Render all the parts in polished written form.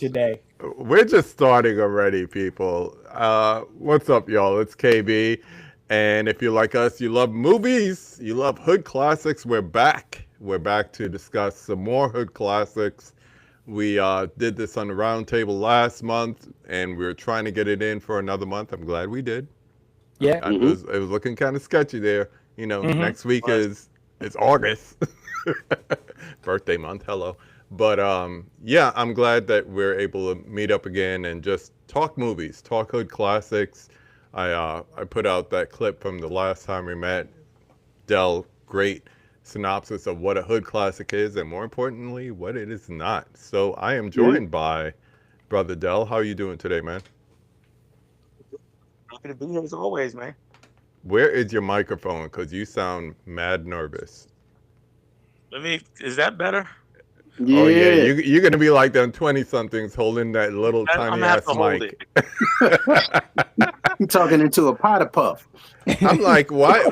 today. We're just starting already, people. What's up, y'all? It's KB. And if you're like us, you love movies, you love hood classics, we're back. We're back to discuss some more hood classics. We did this on the round table last month, and we are trying to get it in for another month. I'm glad we did. Yeah. It was looking kind of sketchy there. You know, Mm-hmm. next week But is it's August, birthday month. Hello, but yeah, I'm glad that we're able to meet up again and just talk movies, talk hood classics. I put out that clip from the last time we met. Dell, great synopsis of what a hood classic is, and more importantly, what it is not. So I am Mhm. joined by brother Dell. How are you doing today, man? Happy to be here as always, man. Where is your microphone? Because you sound mad nervous. Is that better? Oh yeah, Yeah. you're gonna be like them 20 somethings holding that little I'm tiny gonna have ass to hold it. mic. You talking into a pot of puff. I'm like, why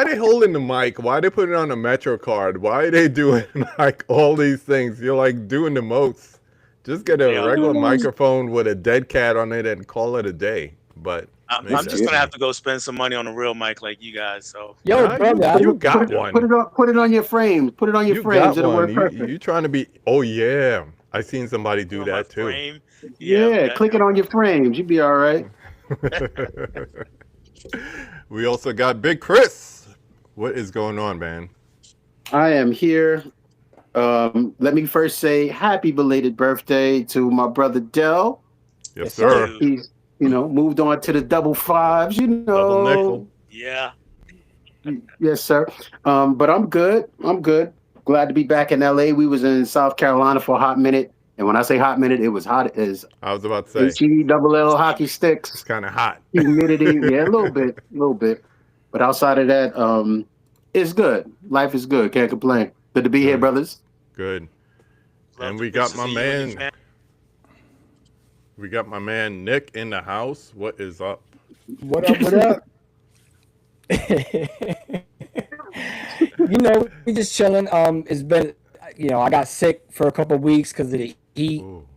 they holding the mic? Why they put it on a Metro card? Why they doing like all these things? You're like doing the most. Just get a Yeah, regular microphone with a dead cat on it and call it a day. But maybe I'm just that's Yeah. gonna have me. to go spend some money on a real mic like you guys. So Yo, Nah, brother, you I, you Put got it, put one. it on. Put it on your frames. Put it on your You frames. got It'll one. work You perfect. trying to be? Oh yeah, I seen somebody put do on my that too. frame. Yeah, Yeah. that Click it on your frames. You'll be all right. We also got Big Chris. What is going on, man? I am here. Let me first say happy belated birthday to my brother Dell. Yes, yes, sir. sir. dude. He's moved on to the double fives. Double nickel. Yeah, Yes, sir. But I'm good. I'm good. Glad to be back in LA. We was in South Carolina for a hot minute. And when I say hot minute, it was hot as I was about to say HELL hockey steamy. it's sticks, kind of hot. humidity. Yeah, a little bit, a little bit. But outside of that, it's good. Life is good. Can't complain. Good to be here, Good, brothers. good. Love And the we got pictures my of you and your man. family. We got my man Nick in the house. What is up? What up? What up? We just chilling. It's been, I got sick for a couple of weeks because of the heat. Ooh,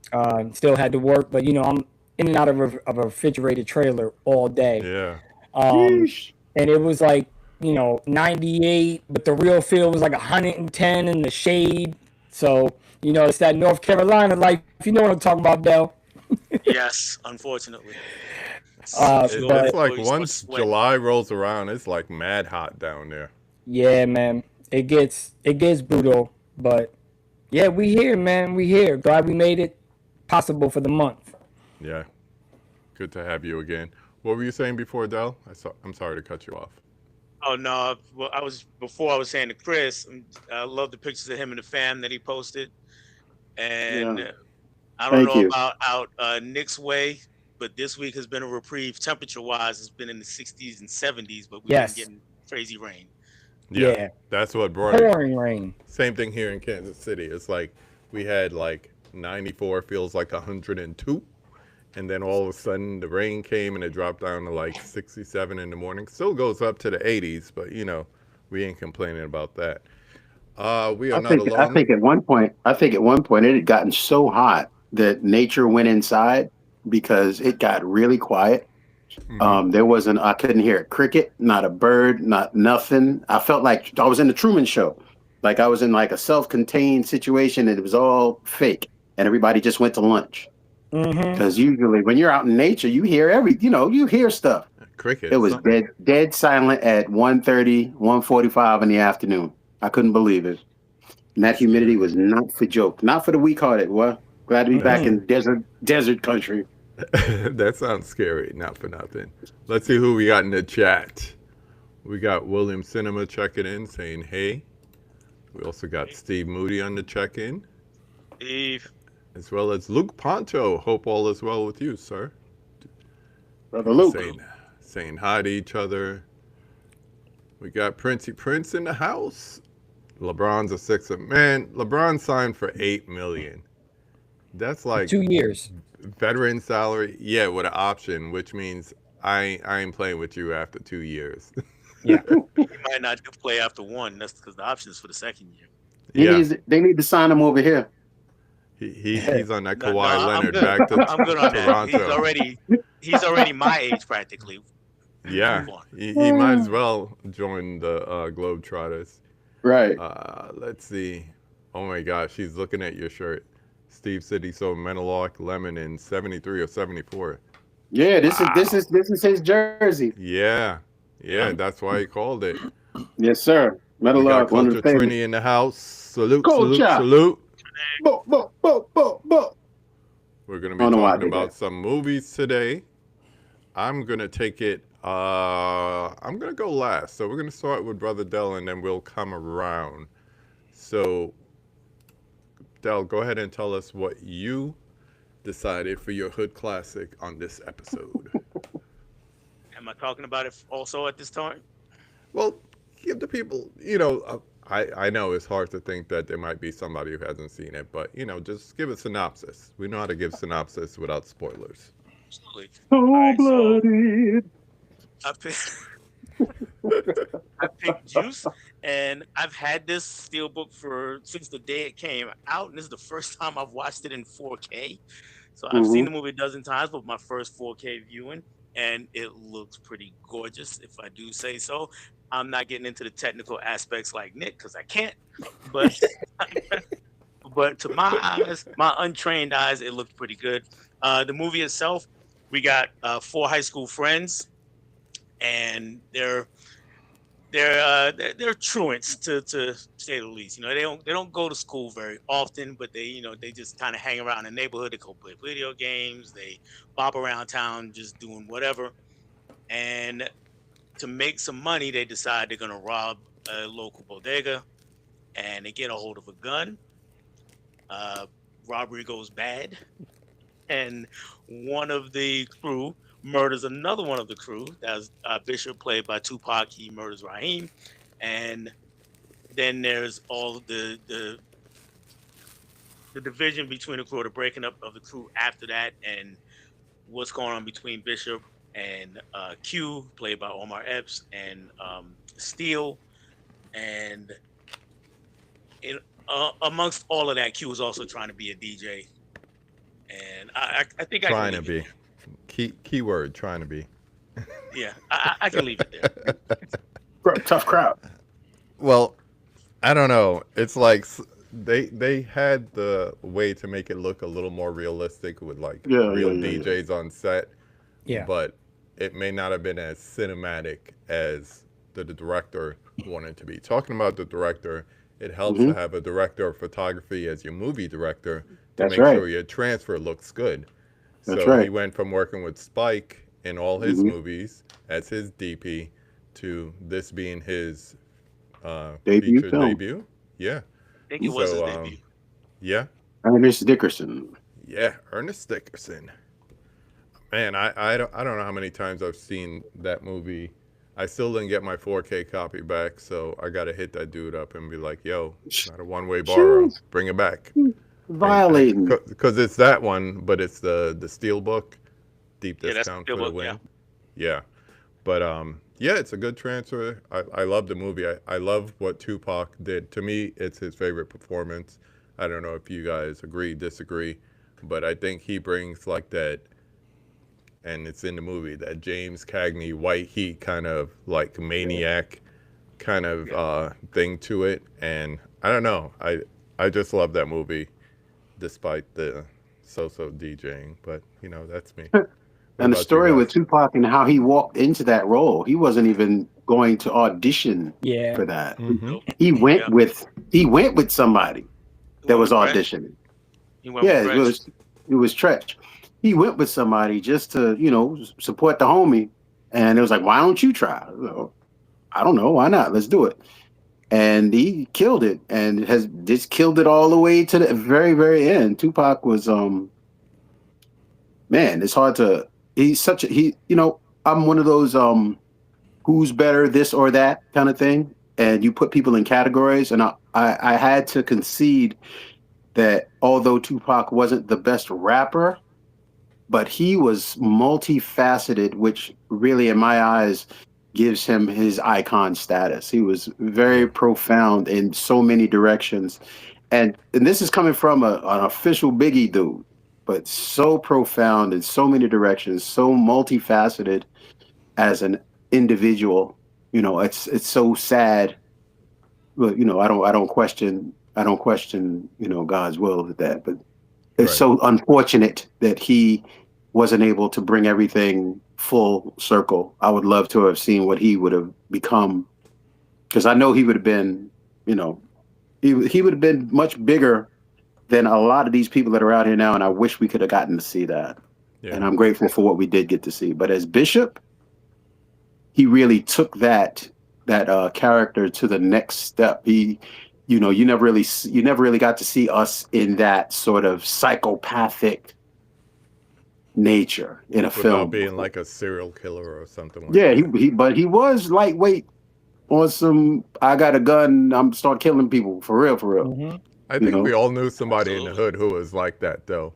Still had to work, but I'm in and out of a refrigerated trailer all day. yeah. Um, Sheesh. and it was like 98, but the real feel was like 110 in the shade. So it's that North Carolina life. You know what I'm talking about, Dell. Yes, unfortunately. You It's always But like start once sweating. July rolls around, it's like mad hot down there. yeah, man, it gets brutal. But yeah, we here, man. We here. Glad we made it possible for the month. Yeah. Good to have you again. What were you saying before, Dell? I'm sorry to cut you off. Oh no! Well, I was saying to Chris. I love the pictures of him and the fam that he posted, Yeah. and I don't Thank know you. about out Nick's way, but this week has been a reprieve temperature wise. It's been in the 60s and 70s, but we've been Yes. getting crazy rain. Yeah, Yeah. that's what brought it. Pouring rain. Same thing here in Kansas City. It's like we had like 94 feels like 102. And then all of a sudden the rain came and it dropped down to like 67 in the morning. Still goes up to the 80s, but we ain't complaining about that. We are I not think I alone. think at one point I think at one point it had gotten so hot that nature went inside because it got really quiet. Hmm. There wasn't I couldn't hear a cricket, not a bird, not nothing. I felt like I was in the Truman Show. Like I was in like a self-contained situation and it was all fake and everybody just went to lunch. Mm-hmm. Because usually when you're out in nature, you hear you hear stuff. It Crickets. was dead silent at 1:30, 1:45 in the afternoon. I couldn't believe it. And that humidity Scary. was not for joke, not for the weak hearted. Well, glad to be back That's Mm-mm. in desert country. that sounds scary. Not for nothing. Let's see who we got in the chat. We got William Cinema checking in, saying hey. We also got Steve Moody on the check-in, Eve, as well as Luke Poncho. Hope all is well with you, sir. Brother People Luke. saying hi to each other. We got Princey Prince in the house. LeBron's a sixer. Man, LeBron signed for 8 million. That's For like 2 years. veteran salary. Yeah, with an option, which means I ain't playing with you after 2 years. Yeah. he might not do play after one. That's because the option is for the second year. Yeah, They need to sign him over here. He's on that No, no, Kawhi I'm Leonard good. back to I'm good on that. Toronto. He's already my age practically. Yeah, Move on. he might as well join the Globetrotters. Right. Let's see. Oh my gosh, he's looking at your shirt. Steve said he saw Menalock Lemon in 73 or 74. Yeah, this Wow. is his jersey. Yeah, that's why he called it. Yes, sir. We got Metalog, one of Culture the famous. Trini in the house. Salute, Culture. salute. Bo, bo, bo, bo, bo. We're going to I be don't know why I talking did about that. some movies today. I'm going to take it, I'm going to go last. So we're going to start with Brother Dell and then we'll come around. So, Dell, go ahead and tell us what you decided for your Hood Classic on this episode. Am I talking about it also at this time? Well, give the people, I know it's hard to think that there might be somebody who hasn't seen it, but, just give a synopsis. We know how to give synopsis without spoilers. Absolutely. Cold-blooded. I picked Juice, and I've had this steelbook since the day it came out, and this is the first time I've watched it in 4K. So I've seen the movie a dozen times, but my first 4K viewing, and it looks pretty gorgeous, if I do say so. I'm not getting into the technical aspects like Nick because I can't, but but to my eyes, my untrained eyes, it looked pretty good. The movie itself, we got 4 high school friends, and they're truants to say the least. They don't go to school very often, but they just kind of hang around the neighborhood. They go play video games. They bop around town just doing whatever. And to make some money, they decide they're gonna rob a local bodega, and they get a hold of a gun. Robbery goes bad, and one of the crew murders another one of the crew. That's Bishop, played by Tupac. He murders Raheem, and then there's all the division between the crew, the breaking up of the crew after that, and what's going on between Bishop and Q, played by Omar Epps, and Steele, and amongst all of that, Q is also trying to be a DJ, and I think Trying I to can be. Keyword, trying to be. Yeah, I can leave it there. Tough crowd. Well, I don't know. It's like they had the way to make it look a little more realistic with real DJs on set. Yeah. But it may not have been as cinematic as the director wanted to be. Talking about the director, it helps to have a director of photography as your movie director to make sure your transfer looks good. So he went from working with Spike in all his movies as his DP to this being his feature debut. Yeah. I think it was his debut. Yeah. Ernest Dickerson. Yeah, Ernest Dickerson. Man, I don't know how many times I've seen that movie. I still didn't get my 4K copy back, so I got to hit that dude up and be like, yo, it's not a one-way borrow. Bring it back. Violating. Because it's that one, but it's the Steelbook. Deep discount for the win. Yeah. But, it's a good transfer. I love the movie. I love what Tupac did. To me, it's his favorite performance. I don't know if you guys agree, disagree, but I think he brings like that, and it's in the movie, that James Cagney white heat kind of like maniac kind of thing to it. And I don't know. I just love that movie despite the so-so DJing, but that's me. And the story with Tupac and how he walked into that role, he wasn't even going to audition for that. Mm-hmm. He went with somebody that was auditioning. It was Tretch. He went with somebody just to, support the homie. And it was like, why don't you try? I don't know. Why not? Let's do it. And he killed it and has just killed it all the way to the very, very end. Tupac was, man, it's hard to, I'm one of those, who's better, this or that kind of thing. And you put people in categories. And I had to concede that although Tupac wasn't the best rapper, but he was multifaceted, which really, in my eyes, gives him his icon status. He was very profound in so many directions. and this is coming from an official Biggie dude, but so profound in so many directions, so multifaceted as an individual. You know, it's so sad. But you know, I don't question, you know, God's will with that. But it's Right. so unfortunate that he wasn't able to bring everything full circle. I would love to have seen what he would have become, because I know he would have been, you know, he would have been much bigger than a lot of these people that are out here now. And I wish we could have gotten to see that. Yeah. And I'm grateful for what we did get to see. But as Bishop, he really took that character to the next step. He, you know, you never really got to see us in that sort of psychopathic nature in a Without film. being like a serial killer or something like Yeah, that. but he was lightweight on some. I got a gun. I'm start killing people for real, for real. Mhm. I think know? we all knew somebody in the hood who was like that, though.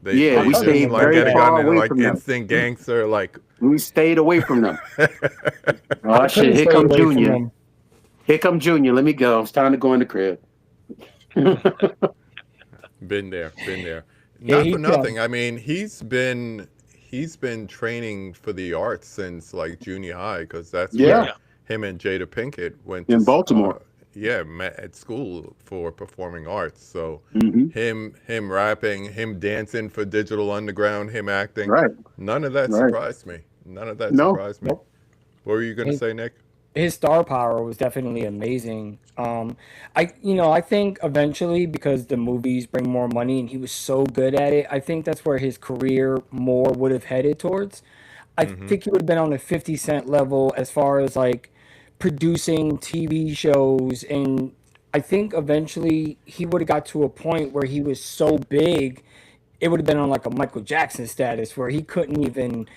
Yeah, we just, stayed like very get a far gun and away like from them. instant gangster, like. We stayed away from them. Oh I shit! couldn't Here stay come away from Junior. him. Here come Junior. Let me go. It's time to go in the crib. Been there, been there. Yeah, Not he for can. nothing. I mean, he's been training for the arts since like junior high, because that's Yeah. where him and Jada Pinkett went In to, Baltimore. met at school for performing arts. So Mhm. him rapping, him dancing for Digital Underground, him acting. Right. None of that Right. surprised me. None of that No. surprised me. Nope. What were you gonna say, Nick? His star power was definitely amazing. I think eventually, because the movies bring more money and he was so good at it, I think that's where his career more would have headed towards. I think he would have been on the 50 Cent level as far as like producing TV shows, and I think eventually he would have got to a point where he was so big, it would have been on like a Michael Jackson status where he couldn't even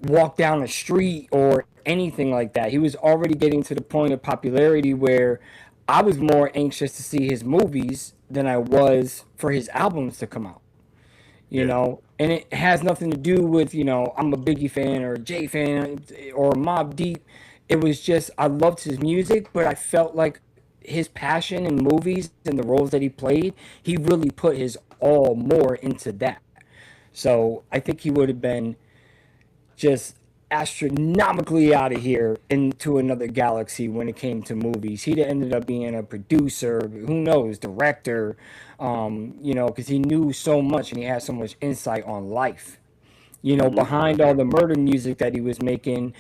walk down the street or anything like that. He was already getting to the point of popularity where I was more anxious to see his movies than I was for his albums to come out. You Yeah. know, and it has nothing to do with, you know, I'm a Biggie fan or a Jay fan or Mobb Deep. It was just I loved his music, but I felt like his passion in movies and the roles that he played, he really put his all more into that. So I think he would have been just astronomically out of here into another galaxy when it came to movies. He'd ended up being a producer, who knows, director, you know, because he knew so much and he had so much insight on life. You know, behind all the murder music that he was making,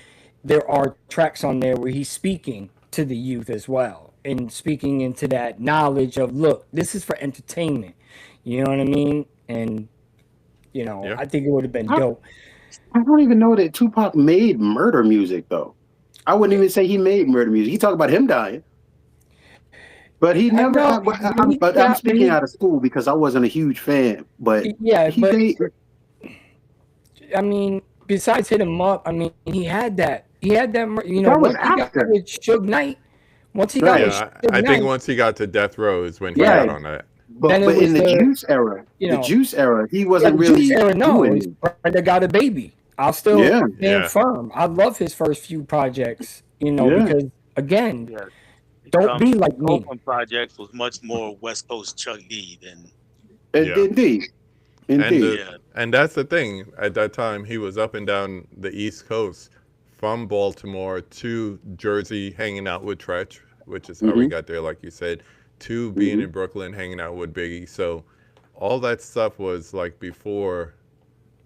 there are tracks on there where he's speaking to the youth as well and speaking into that knowledge of, look, this is for entertainment. You know what I mean? And, you know, Yeah. I think it would have been dope. I don't even know that Tupac made murder music though. I wouldn't even say he made murder music. He talked about him dying, but he never. know, I'm speaking out of school because I wasn't a huge fan. But Yeah, he but made. I mean, besides hit him up, I mean, he had that. You know, That was once he got after. with Suge Knight, once he got Right. with Yeah, Suge I Knight, think once he got to Death Row is when he Right. got on that. Then But it in was the the- Juice era, you know, he yeah, wasn't the really Juice era, no, doing. he's Brenda Got a Baby. I'll still Yeah. stand Yeah. firm. I love his first few projects, you know, Yeah. because again, Yeah. don't be like me. Oakland Projects was much more West Coast Chuck D than Yeah. Indeed. And yeah. and that's the thing. At that time, he was up and down the East Coast, from Baltimore to Jersey, hanging out with Tretch, which is how we got there, like you said, to being in Brooklyn, hanging out with Biggie. So all that stuff was like before,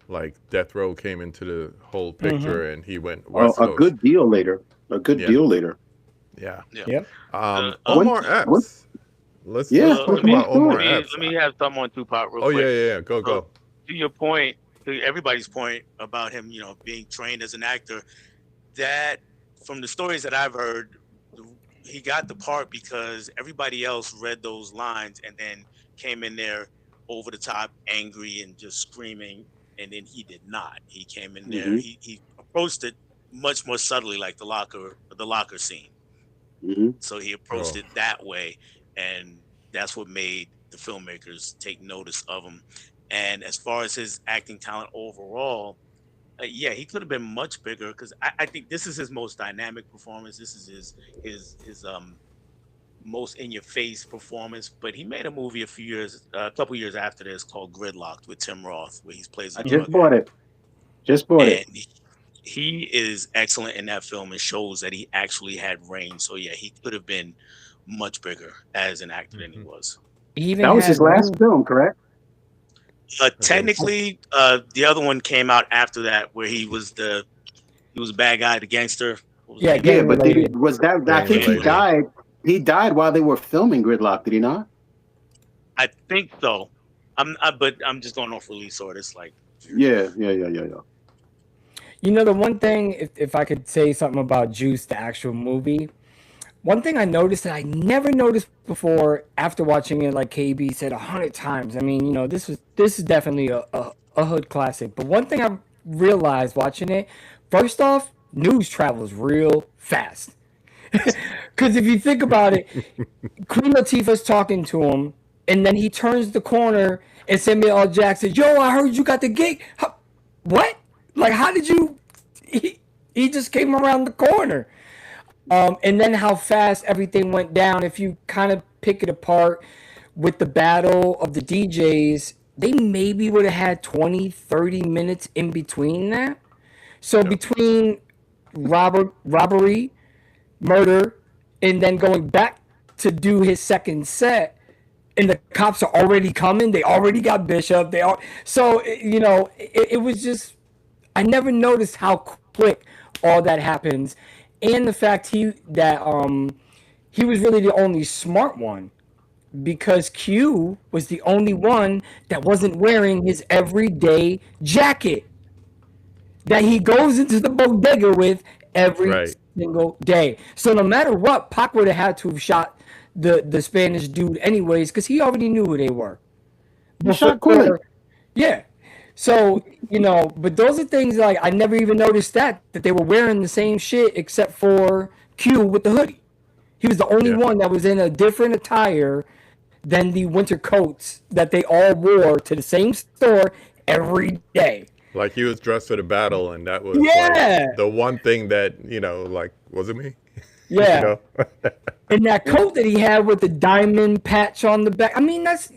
like Death Row came into the whole picture, and he went West A Coast. good deal later. A good Yeah. deal later. Yeah. Yep. Omar Epps. what- Let's Yeah, talk let me- about Omar let me Epps. let me have some on Tupac real Oh quick. yeah. Go. To your point, to everybody's point about him, you know, being trained as an actor, that from the stories that I've heard, he got the part because everybody else read those lines and then came in there over the top, angry and just screaming, and then he did not. He came in there, he approached it much more subtly, like the locker scene. Mhm. So he approached it that way, and that's what made the filmmakers take notice of him. And as far as his acting talent overall, yeah, he could have been much bigger because I think this is his most dynamic performance. This is his most in your face performance, but he made a movie a couple years after this called Gridlocked with Tim Roth, where he plays a I just drug bought addict. it. Just bought it. And he is excellent in that film and shows that he actually had range. So yeah, he could have been much bigger as an actor than he was. He even That was had his last one- film, correct? Technically, the other one came out after that, where he was a bad guy, the gangster. What was Yeah, his name? Yeah, Gang but related. was that? I think he related. died. He died while they were filming Gridlock. Did he not? I think so. But I'm just going off release orders. Like, Yeah. You know, the one thing, if I could say something about Juice, the actual movie, one thing I noticed that I never noticed before after watching it, like KB said 100 times. I mean, you know, this is definitely a hood classic. But one thing I realized watching it, first off, news travels real fast. Because if you think about it, Queen Latifah's talking to him, and then he turns the corner, and Samuel L. Jackson, yo, I heard you got the gig. What? Like, how did you? He just came around the corner. And then how fast everything went down. If you kind of pick it apart with the battle of the DJs, they maybe would have had 20, 30 minutes in between that. So between robbery, murder, and then going back to do his second set, and the cops are already coming. They already got Bishop. So you know it was just I never noticed how quick all that happens, and the fact he was really the only smart one because Q was the only one that wasn't wearing his everyday jacket that he goes into the bodega with every Right. single day. So no matter what, Pac would have had to have shot the Spanish dude anyways because he already knew who they were. He shot Quillen. Yeah. So, you know, but those are things like I never even noticed that they were wearing the same shit except for Q with the hoodie. He was the only Yeah. one that was in a different attire than the winter coats that they all wore to the same store every day. Like he was dressed for the battle, and that was Yeah. like the one thing that like was it me? Yeah. You know? And that coat that he had with the diamond patch on the back. I mean, that's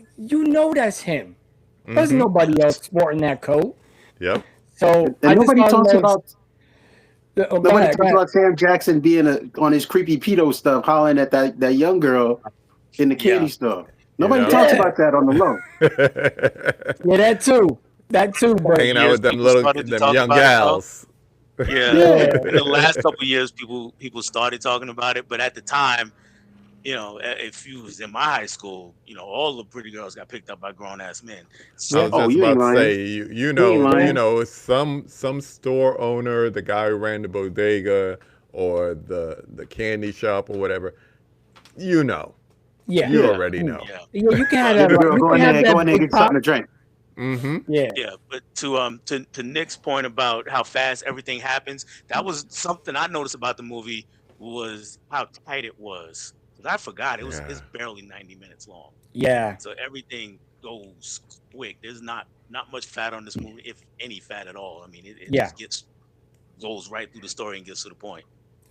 him. There's nobody else sporting that coat. Yep. So And I just nobody thought talks it about was- go nobody ahead, talks go ahead. about Sam Jackson being on his creepy pedo stuff, hollering at that young girl in the candy Yeah. store. Nobody Yeah. talks Yeah. about that on the low. Yeah, that too. That too, but Hanging out years with them people started to them talk young about it, though. gals. Yeah. Yeah. In the last couple of years, people started talking about it, but at the time, if you was in my high school, all the pretty girls got picked up by grown ass men. I So was Oh, just you ain't about to lying. say, you You ain't lying. know, some store owner, the guy who ran the bodega or the candy shop or whatever, you yeah, you Yeah. already know. yeah, yeah, you can have Young that. girl, You go can in have there, that go in there and big get something pop. to drink. Mm-hmm. Yeah, yeah. But to Nick's point about how fast everything happens, that was something I noticed about the movie was how tight it was. 'Cause I forgot it's Yeah. barely 90 minutes long. yeah. So everything goes quick. There's not much fat on this movie, if any fat at all. I mean, it Yeah. just goes right through the story and gets to the point.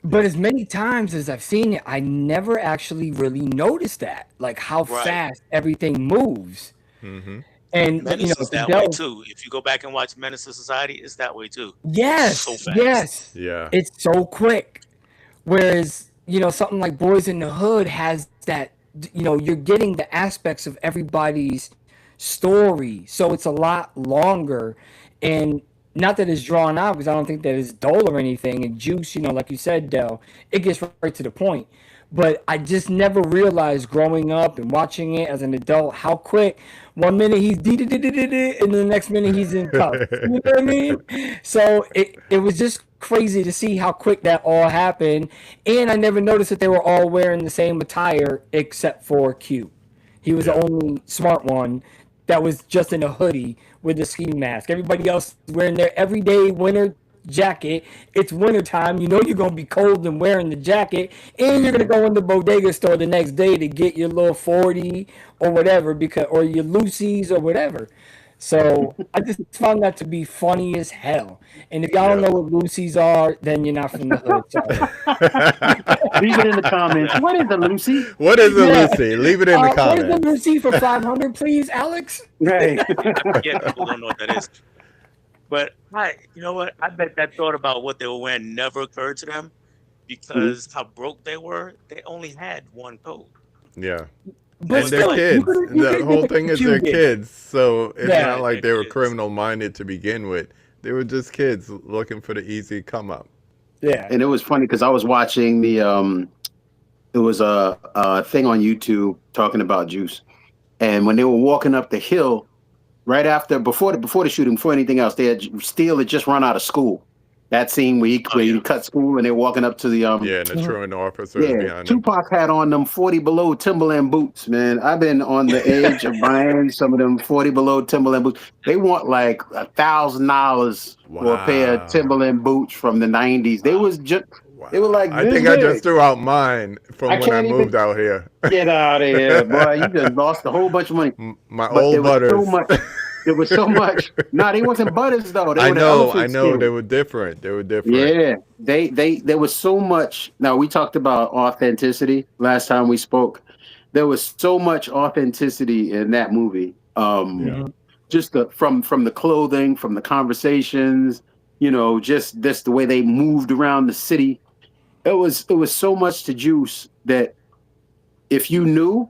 But as many times as I've seen it, I never actually really noticed that, like how Right. fast everything moves. Mm-hmm. And Menace is to that way delve- too. If you go back and watch Menace to Society, it's that way too. Yes, So fast. yes. Yeah. It's so quick. Whereas, something like Boys in the Hood has that, you're getting the aspects of everybody's story. So it's a lot longer. And not that it's drawn out because I don't think that it's dull or anything. And Juice, like you said, Del, it gets right to the point. But I just never realized growing up and watching it as an adult how quick 1 minute he's and the next minute he's in cuffs. You know what I mean? So it was just crazy to see how quick that all happened. And I never noticed that they were all wearing the same attire except for Q. He was the only smart one that was just in a hoodie with a ski mask. Everybody else wearing their everyday winter jacket. It's wintertime. You know you're going to be cold and wearing the jacket. And you're going to go in the bodega store the next day to get your little 40 or whatever, or your Lucy's or whatever. So I just found that to be funny as hell. And if y'all don't know what Lucy's are, then you're not from the hood. Sorry. Leave it in the comments. What is a Lucy? What is a Yeah. Lucy? Leave it in the What is the comments. Lucy for 500, please, Alex? Right. I forget, people don't know what that is. But you know what? I bet that thought about what they were wearing never occurred to them because how broke they were. They only had one coat. Yeah. But And they're still, kids. you The could've whole been thing is Cuban. they're kids. So it's Yeah. not like they were Kids. criminal minded to begin with. They were just kids looking for the easy come up. Yeah. And it was funny because I was watching it was a thing on YouTube talking about Juice, and when they were walking up the hill, right after before the shooting, before anything else, Steele had just run out of school. That scene where he cut school and they're walking up to the Yeah, and the truant officers yeah, behind them. Tupac had on them 40 below Timberland boots, man. I've been on the edge of buying some of them 40 below Timberland boots. They want like $1,000 for a pair Wow. of Timberland boots from the 90s. They was just Wow. They were like, I this think I big. just threw out mine from I when I can't even- moved out here. get out of here, boy. You just lost a whole bunch of money. My But old there was butters. so much. There was so much. No, they wasn't butters though. They I were the know, elephant they skin. were different. They were different. Yeah, there was so much. Now we talked about authenticity last time we spoke. There was so much authenticity in that movie. Just from the clothing, from the conversations, just this the way they moved around the city. It was so much to Juice that if you knew,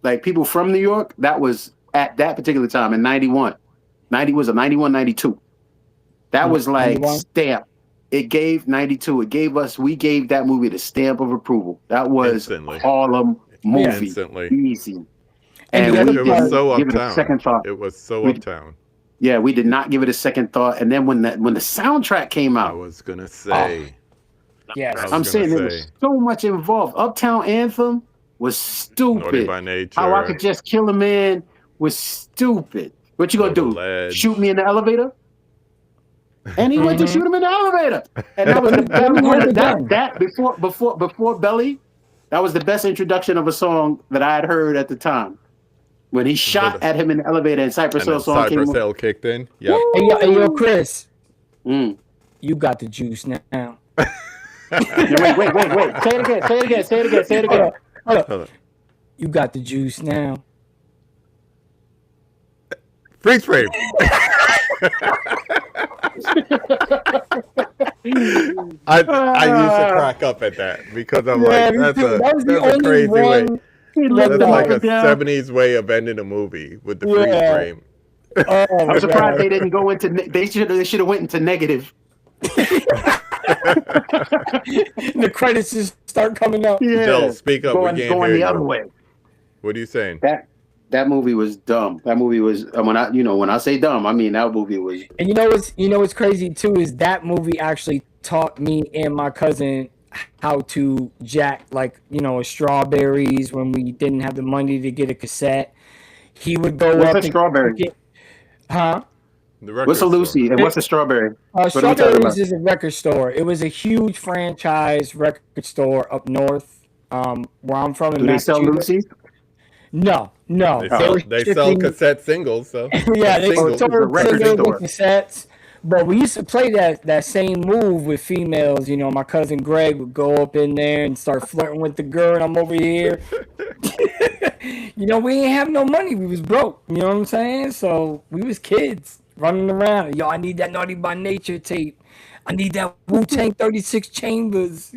like people from New York, that was at that particular time in 91. 91, 92. That was like 91? stamp. It gave 92. We gave that movie the stamp of approval. That was Instantly. Harlem movie. Instantly. Easy. And And the we other It was didn't so give it a uptown. second thought. It was so We- uptown. Yeah, we did not give it a second thought. And then when the soundtrack came I out, was gonna say. Yes. I was I'm gonna saying there say. was so much involved. Uptown Anthem was Naughty stupid. by Nature. How I Could Just Kill a Man was stupid. What you gonna Over do? Ledge. Shoot me in the elevator? And he went to Mhm. shoot him in the elevator. And that was the Then we went again. that before Belly, that was the best introduction of a song that I had heard at the time. When he shot at him in the elevator and Cypress And Hill then song came Cypress on. Hill kicked in. Yep. Hey, yo, Chris, Mm. you got the juice now. Now, wait. Say it again. Hold up. You got the juice now. Freeze frame. I used to crack up at that because I'm like, me that's too. That was the a only crazy way. one. He Let looked That's them like up a and down. 70s way of ending a movie with the freeze Yeah. frame. Oh, my I'm surprised God. they didn't go into. They should have went into negative. The credits just start coming up. Yeah, Del, speak up. going we can't going hear the you. other way. What are you saying? That movie was dumb. That movie was when I say dumb, I mean that movie was. And you know what's crazy too is that movie actually taught me and my cousin how to jack strawberries when we didn't have the money to get a cassette. He would go What's up a and strawberry? huh? The record What's a store. Lucy and what's a strawberry? are we talking Strawberries about? is a record store. It was a huge franchise record store up north, where I'm from in Do they sell Massachusetts. Lucy? No. They sell cassette singles, so Yeah, they singles. sold It's a record singles store. and cassettes. But we used to play that same move with females. My cousin Greg would go up in there and start flirting with the girl, and I'm over here. We ain't have no money. We was broke. You know what I'm saying? So we was kids running around. Yo, I need that Naughty by Nature tape. I need that Wu-Tang 36 Chambers,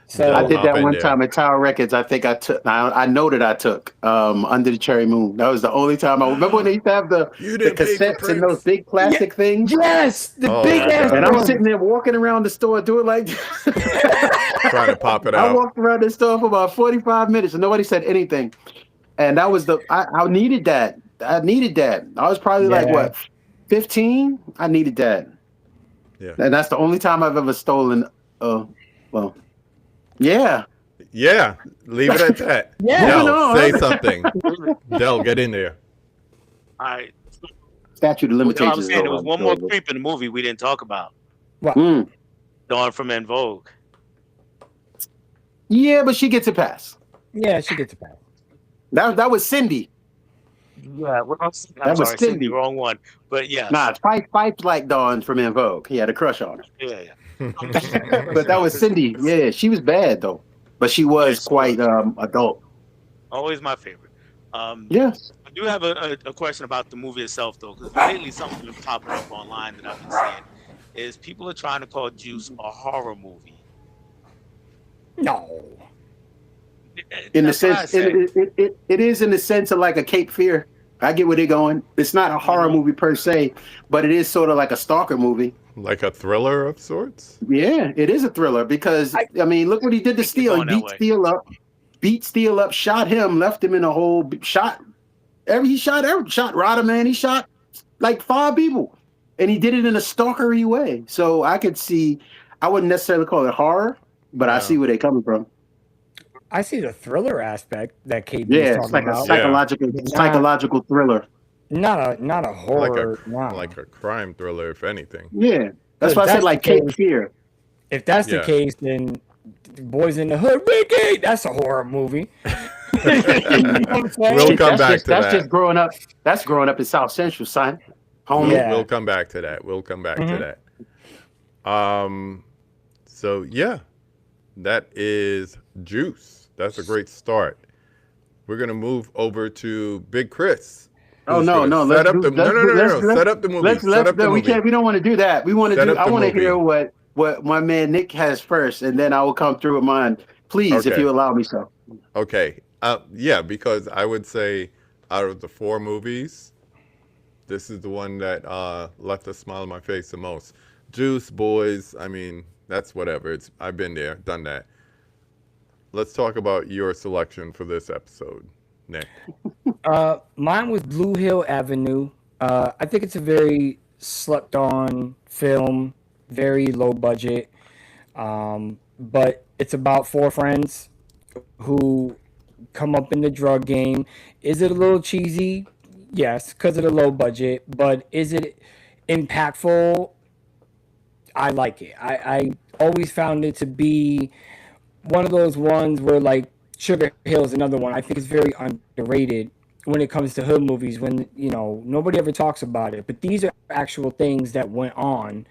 So I Don't did hop that in one there. time at Tower Records. I think I took. I know that I took Under the Cherry Moon. That was the only time I remember when they used to have the You didn't pay for cassettes and those Prince. big plastic things. yes, the Oh, big my ass God. And I'm one. sitting there walking around the store doing like Trying to pop it I out. walked around the store for about 45 minutes and nobody said anything. And that was I needed that. I needed that. I was probably like Yeah. what 15? I needed that. Yeah. And that's the only time I've ever stolen yeah. Yeah, leave it at that. Yeah. Del, Moving on. say something. Del, get in there. All right. Statute of You know what limitations. I'm is saying? There was over. one more creep in the movie we didn't talk about. Mm. Dawn from En Vogue. Yeah, but she gets a pass. Yeah, she gets a pass. That was Cindy. Yeah, well, I'm That was sorry, Cindy, Cindy. wrong one. But yes, Nah, Spike liked Dawn from En Vogue. He had a crush on her. yeah, yeah. But that was Cindy. Yeah, she was bad though, but she Yeah, was she quite was adult. always my favorite. Um, Yes. I do have a question about the movie itself, though, because lately something's been popping up online that I've been seeing is people are trying to call Juice a horror movie. No. In the That's what I sense, say. it is in the sense of like a Cape Fear. I get where they're going. It's not a horror Mhm. movie per se, but it is sort of like a stalker movie. Like a thriller of sorts. Yeah, it is a thriller because I mean, look what he did to Think they're Steele. He going that way. beat Steele up, shot him, left him in a hole, shot shot Rodman. He shot like 5 people, and he did it in a stalkery way. So I could see. I wouldn't necessarily call it horror, but I Yeah. see where they're coming from. I see the thriller aspect that KB Yeah, is it's talking like a about. psychological thriller. Not a Like horror. no. like a crime thriller, if anything. Yeah, that's If why I said that's like the Cape case- Fear. If that's Yeah. the case, then Boys in the Hood, Ricky, that's a horror movie. You know what I'm saying? We'll come back to That's that. just growing up. That's growing up in South Central, son. Homie. Yeah. We'll come back to that. We'll come back to Mhm. that. So yeah, that is Juice. That's a great start. We're gonna move over to Big Chris. Oh who's no, gonna no. Set Let's up do- the let's no, do- no, no, let's- no. Set up the movie. Let's Set up the we movie. can't. We don't want to do that. We want to Set do. up I the want to movie. hear what my man Nick has first, and then I will come through with mine. Please, if Okay. you allow me so. Okay. Yeah, because I would say out of the 4 movies, this is the one that left a smile on my face the most. Juice, Boys, I mean, that's whatever. I've been there, done that. Let's talk about your selection for this episode, Nick. Mine was Blue Hill Avenue. I think it's a very slept on film, very low budget. But it's about 4 friends who come up in the drug game. Is it a little cheesy? Yes, because of the low budget. But is it impactful? I like it. I always found it to be one of those ones where like Sugar Hill is another one. I think it's very underrated when it comes to hood movies when nobody ever talks about it. But these are actual things that went on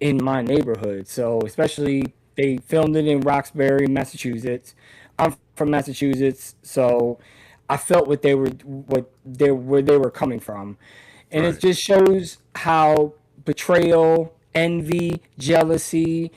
in my neighborhood. So especially they filmed it in Roxbury, Massachusetts. I'm from Massachusetts, so I felt where they were coming from. And Right. it just shows how betrayal, envy, jealousy,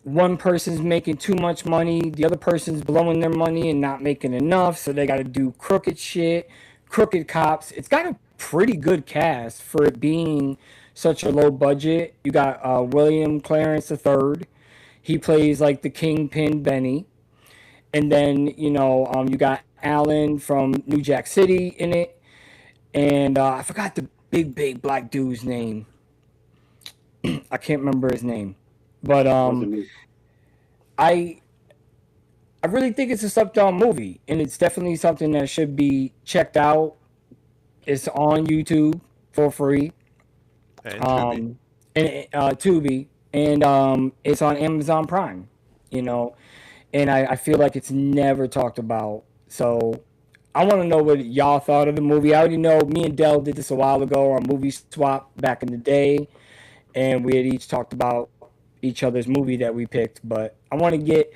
one person's making too much money, the other person's blowing their money and not making enough, so they got to do crooked shit, crooked cops. It's got a pretty good cast for it being such a low budget. You got William Clarence III. He plays like the kingpin Benny. And then, you got Alan from New Jack City in it. And I forgot the big black dude's name. I can't remember his name. But I really think it's a slept on movie, and it's definitely something that should be checked out. It's on YouTube for free. And Tubi. And Tubi, and it's on Amazon Prime. And I feel like it's never talked about. So I want to know what y'all thought of the movie. I already know me and Dell did this a while ago on Movie Swap back in the day, and we had each talked about each other's movie that we picked. But I want to get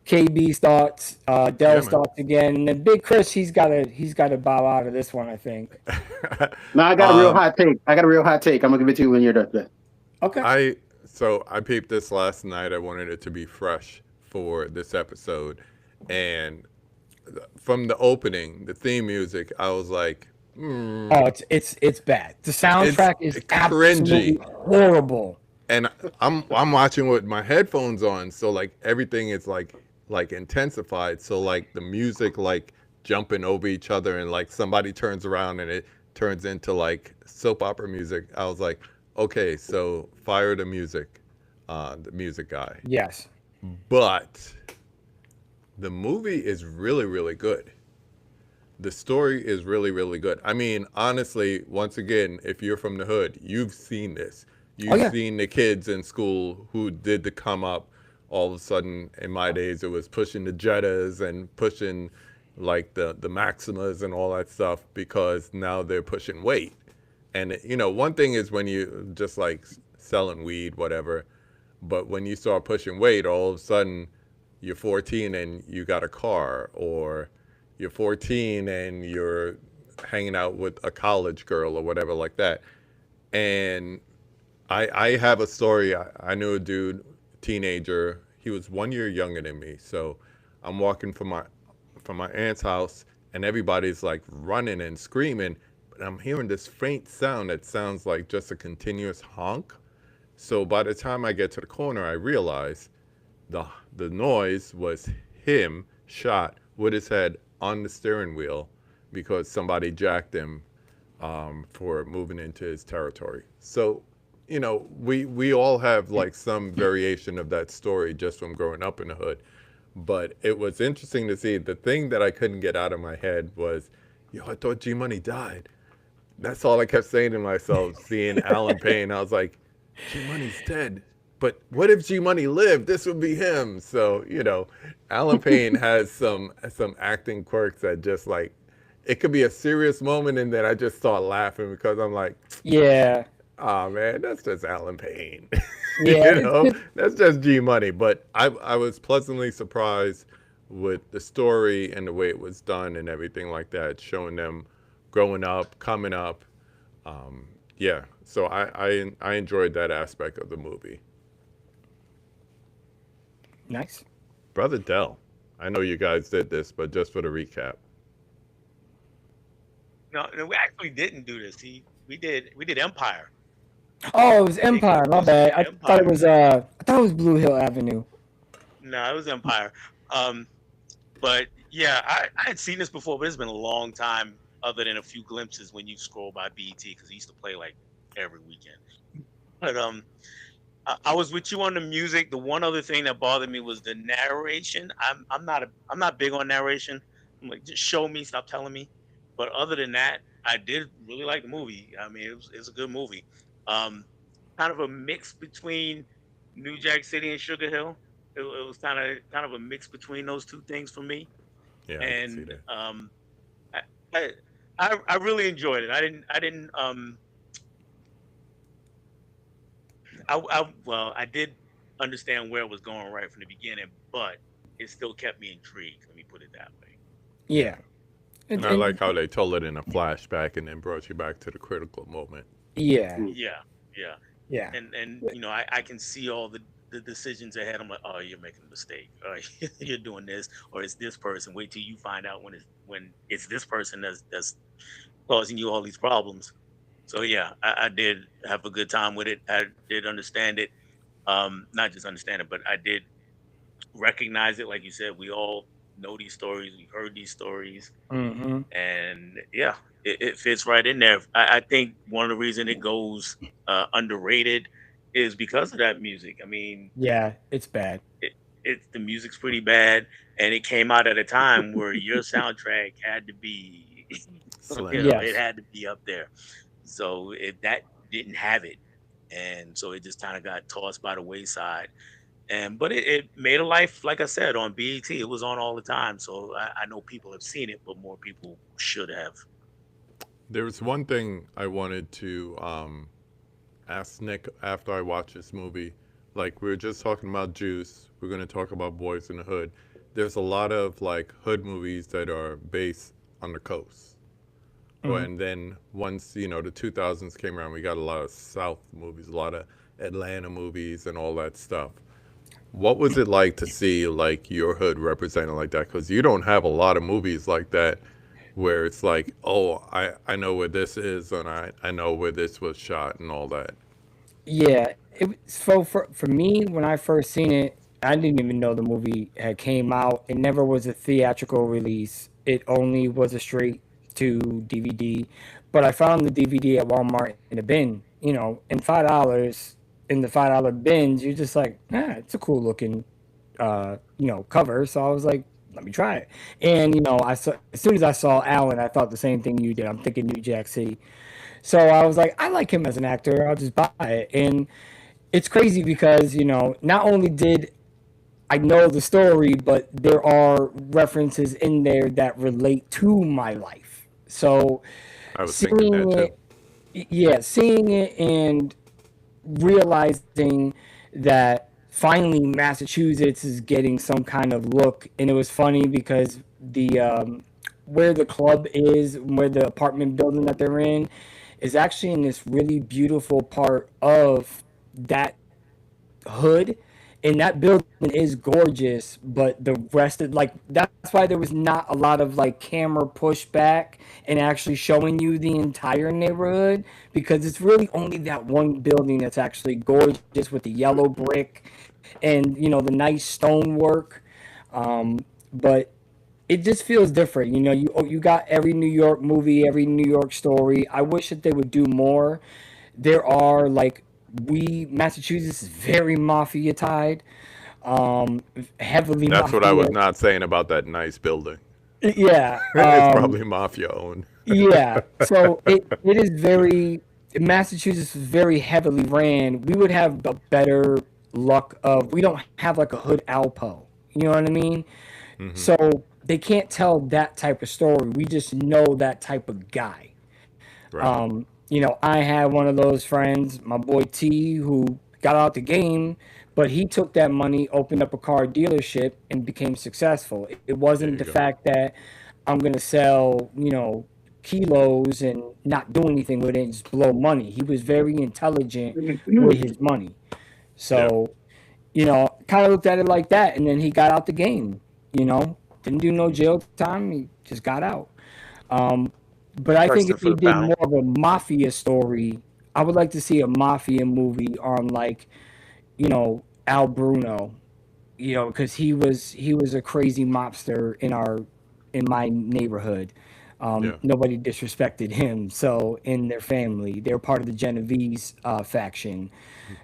KB's thoughts, Dell's man. thoughts again, and then Big Chris. He's got to bow out of this one, I think. No, I got a real hot take. I'm gonna give it to you when you're done. Okay. I peeped this last night. I wanted it to be fresh for this episode, and from the opening, the theme music, I was like, Oh, it's bad. The soundtrack is cringy. absolutely horrible. and I'm watching with my headphones on, so like everything is like intensified. So like the music like jumping over each other, and like somebody turns around and it turns into like soap opera music. I was like, okay, so fire the music guy. Yes. But the movie is really, really good. The story is really, really good. I mean, honestly, once again, if you're from the hood, you've seen this. You've yeah. seen the kids in school who did the come up. All of a sudden, in my days, it was pushing the Jettas and pushing like the Maximas and all that stuff, because now they're pushing weight. And one thing is when you just like selling weed, whatever, but when you start pushing weight, all of a sudden you're 14 and you got a car, or you're 14 and you're hanging out with a college girl or whatever like that. And I have a story. I knew a dude, teenager. He was 1 year younger than me. So I'm walking from my aunt's house, and everybody's like running and screaming, but I'm hearing this faint sound that sounds like just a continuous honk. So by the time I get to the corner, I realize the noise was him shot with his head on the steering wheel because somebody jacked him for moving into his territory. So, we all have like some variation of that story just from growing up in the hood. But it was interesting to see. The thing that I couldn't get out of my head was, yo, I thought G Money died. That's all I kept saying to myself, seeing Alan Payne. I was like, G Money's dead. But what if G Money lived? This would be him. So, Alan Payne has some acting quirks that just like, it could be a serious moment and then I just start laughing because I'm like, Yeah. oh man, that's just Alan Payne. Yeah. That's just G Money. But I was pleasantly surprised with the story and the way it was done and everything like that, showing them growing up, coming up. Yeah, so I enjoyed that aspect of the movie. Nice. Brother Dell, I know you guys did this, but just for the recap. No, we actually didn't do this. We did Empire. Oh, it was Empire. My bad. I thought it Empire. was Blue Hill Avenue. No, it was Empire. But yeah, I had seen this before, but it's been a long time, other than a few glimpses when you scroll by BET, because he used to play like every weekend. But I was with you on the music. The one other thing that bothered me was the narration. I'm not big on narration. I'm like, just show me, stop telling me. But other than that, I did really like the movie. I mean, it was a good movie. Kind of a mix between New Jack City and Sugar Hill. It was kind of a mix between those two things for me. Yeah, I can see And that. I really enjoyed it. I did understand where it was going right from the beginning, but it still kept me intrigued. Let me put it that way. Yeah. And I like how they told it in a flashback and then brought you back to the critical moment. Yeah. Yeah, yeah. Yeah. And I can see all the decisions ahead. I'm like, oh, you're making a mistake. You're doing this, or it's this person. Wait till you find out when it's this person that's causing you all these problems. So yeah, I did have a good time with it. I did understand it. Not just understand it, but I did recognize it. Like you said, we all know these stories. We've heard these stories, Mm-hmm. and yeah, it fits right in there. I think one of the reason it goes underrated is because of that music. I mean, Yeah, it's bad. the music's pretty bad, and it came out at a time where your soundtrack had to be, Slim. Yes. it had to be up there. So if that didn't have it, and so it just kind of got tossed by the wayside. But it made a life, like I said, on BET. It was on all the time, so I know people have seen it, but more people should have. There was one thing I wanted to ask Nick after I watched this movie. Like, we were just talking about Juice. We're going to talk about Boys in the Hood. There's a lot of like hood movies that are based on the coast. Mhm. And then once, the 2000s came around, we got a lot of South movies, a lot of Atlanta movies and all that stuff. What was it like to see like your hood represented like that? Because you don't have a lot of movies like that where it's like, oh, I know where this is and I know where this was shot and all that. Yeah, for me when I first seen it, I didn't even know the movie had came out. It never was a theatrical release. It only was a straight to DVD. But I found the DVD at Walmart in a bin, and $5 in the $5 bins. You're just like, it's a cool looking, cover. So I was like, let me try it. And I saw as soon as I saw Alan, I thought the same thing you did. I'm thinking New Jack City. So I was like, I like him as an actor. I'll just buy it. And it's crazy because, not only did I know the story, but there are references in there that relate to my life. So I was thinking that seeing too. it, yeah, seeing it and realizing that finally Massachusetts is getting some kind of look, and it was funny because the where the club is, where the apartment building that they're in, is actually in this really beautiful part of that hood, and that building is gorgeous, but the rest of, like, that's why there was not a lot of like camera pushback and actually showing you the entire neighborhood, because it's really only that one building that's actually gorgeous with the yellow brick and the nice stonework. But it just feels different. You got every New York movie, every New York story. I wish that they would do more. There are like Massachusetts is very mafia tied, heavily That's what I was mafia. not saying about that nice building. Yeah, It's probably mafia owned. yeah. So it is very Massachusetts is very heavily ran. We would have a better luck of we don't have like a hood Alpo. You know what I mean? So they can't tell that type of story. We just know that type of guy. Right. I had one of those friends, my boy T, who got out the game, but he took that money, opened up a car dealership, and became successful. It There wasn't you the go. fact that I'm gonna sell, kilos and not do anything with it and just blow money. He was very intelligent with his money. Yeah. So, kind of looked at it like that, and then he got out the game. Didn't do no jail time. He just got out. But I think Person if for they the did bounty. more of a mafia story, I would like to see a mafia movie on like, Al Bruno, because he was a crazy mobster in my neighborhood. Yeah. Nobody disrespected him. So in their family, they're part of the Genovese faction.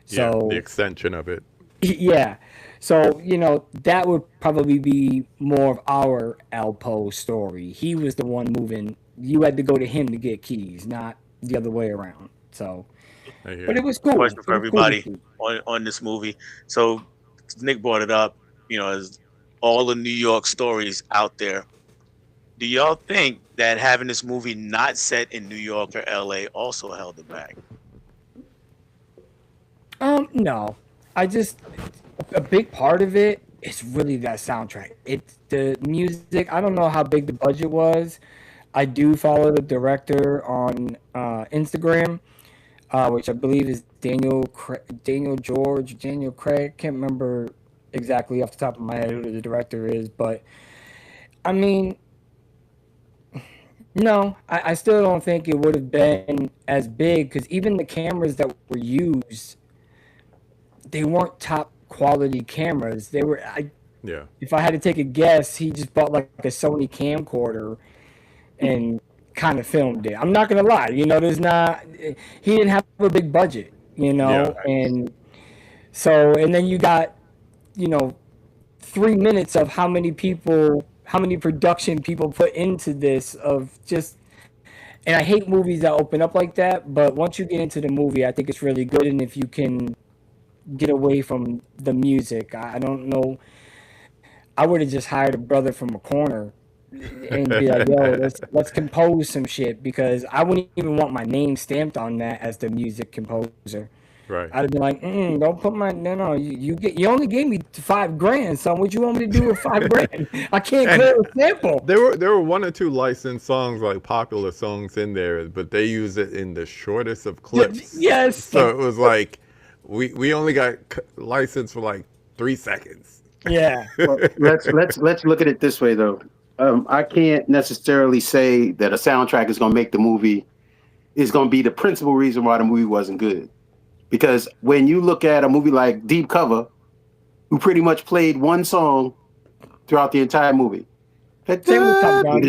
Yeah. The So extension of it. yeah. So, that would probably be more of our Alpo story. He was the one moving. You had to go to him to get keys, not the other way around. So, I hear but it you. was cool. Question It for was cool to everybody see. on this movie. So Nick brought it up, as all the New York stories out there. Do y'all think that having this movie not set in New York or LA also held it back? No. I just a big part of it is really that soundtrack. It's the music. I don't know how big the budget was. I do follow the director on Instagram, which I believe is Daniel Craig. Can't remember exactly off the top of my head who the director is, but I mean, no, I still don't think it would have been as big because even the cameras that were used, they weren't top quality cameras. They were. Yeah. If I had to take a guess, he just bought like a Sony camcorder and kind of filmed it. I'm not gonna lie, there's not. He didn't have a big budget, Yeah. and so and then you got, you know, 3 minutes of how many production people put into this of just. And I hate movies that open up like that, but once you get into the movie, I think it's really good. And if you can get away from the music, I don't know. I would have just hired a brother from a corner and be like, "Yo, let's compose some shit," because I wouldn't even want my name stamped on that as the music composer. Right. I'd have been like, "Don't put my no. You only gave me $5,000, son. What you want me to do with $5,000? I can't And clear a sample." there were one or two licensed songs, like popular songs in there, but they use it in the shortest of clips. Yes, So like, it was like we only got licensed for like 3 seconds. yeah, Well, let's look at it this way though. I can't necessarily say that a soundtrack is going to make the movie is going to be the principal reason why the movie wasn't good. Because when you look at a movie like Deep Cover, who pretty much played one song throughout the entire movie. same with Top Gun.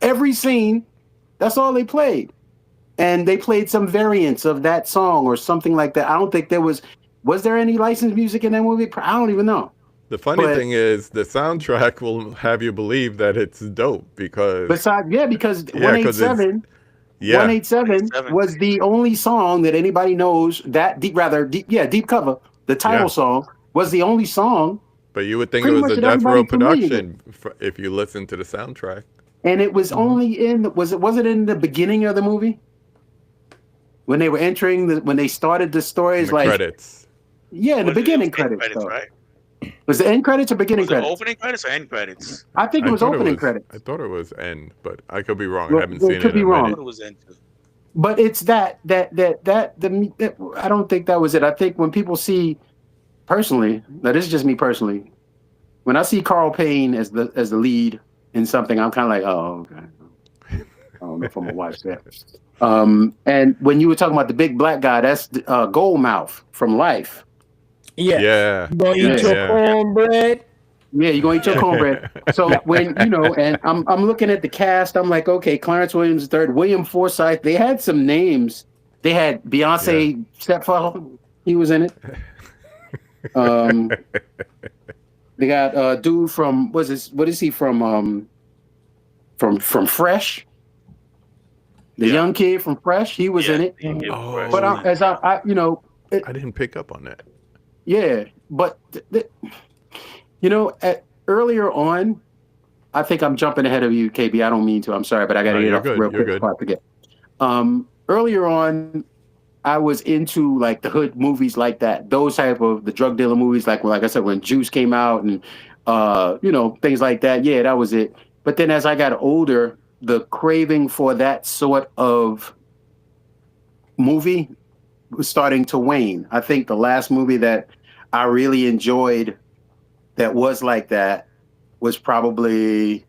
Every scene, that's all they played. And they played some variants of that song or something like that. I don't think there was there any licensed music in that movie? I don't even know. The funny But thing is, the soundtrack will have you believe that it's dope because besides, because yeah, because it's 187 yeah, 187 187. was the only song that anybody knows that deep cover the title Yeah. song, was the only song, But you would think it pretty was much a that Death Row everybody familiar production if you listen to the soundtrack. and it was only in was it in the beginning of the movie when they were entering when they started the In stories the like credits. yeah, in the Was it- it beginning was end credits though. right? Was it end credits or beginning Was it credits? opening credits or end credits? I think it was opening I credits. thought it was end, but I could be wrong. Well, I haven't it seen could it be in a wrong. I minute. thought it was end. But it's that I don't think that was it. I think when people see personally, now this is just me personally, when I see Carl Payne as the lead in something, I'm kind of like, oh, okay. I don't know if I'm gonna watch that. And when you were talking about the big black guy, that's Goldmouth from Life. Yeah. Yeah. You gonna eat your Yeah. cornbread? Yeah, you're gonna eat your cornbread. So when and I'm looking at the cast, I'm like, okay, Clarence Williams III, William Forsythe, they had some names. They had Beyonce stepfather, he was in it. They got dude from what is he from Fresh? The young kid from Fresh, he was in it. Oh. But as I you know, I didn't pick up on that. yeah, but earlier on, I think I'm jumping ahead of you, KB. I don't mean to. I'm sorry, but I got to No, get you're off good. real You're quick good. before I forget. Earlier on, I was into like the hood movies like that, those type of the drug dealer movies, like I said, when Juice came out and things like that. Yeah, that was it. But then as I got older, the craving for that sort of movie was starting to wane. I think the last movie that I really enjoyed that was like that was probably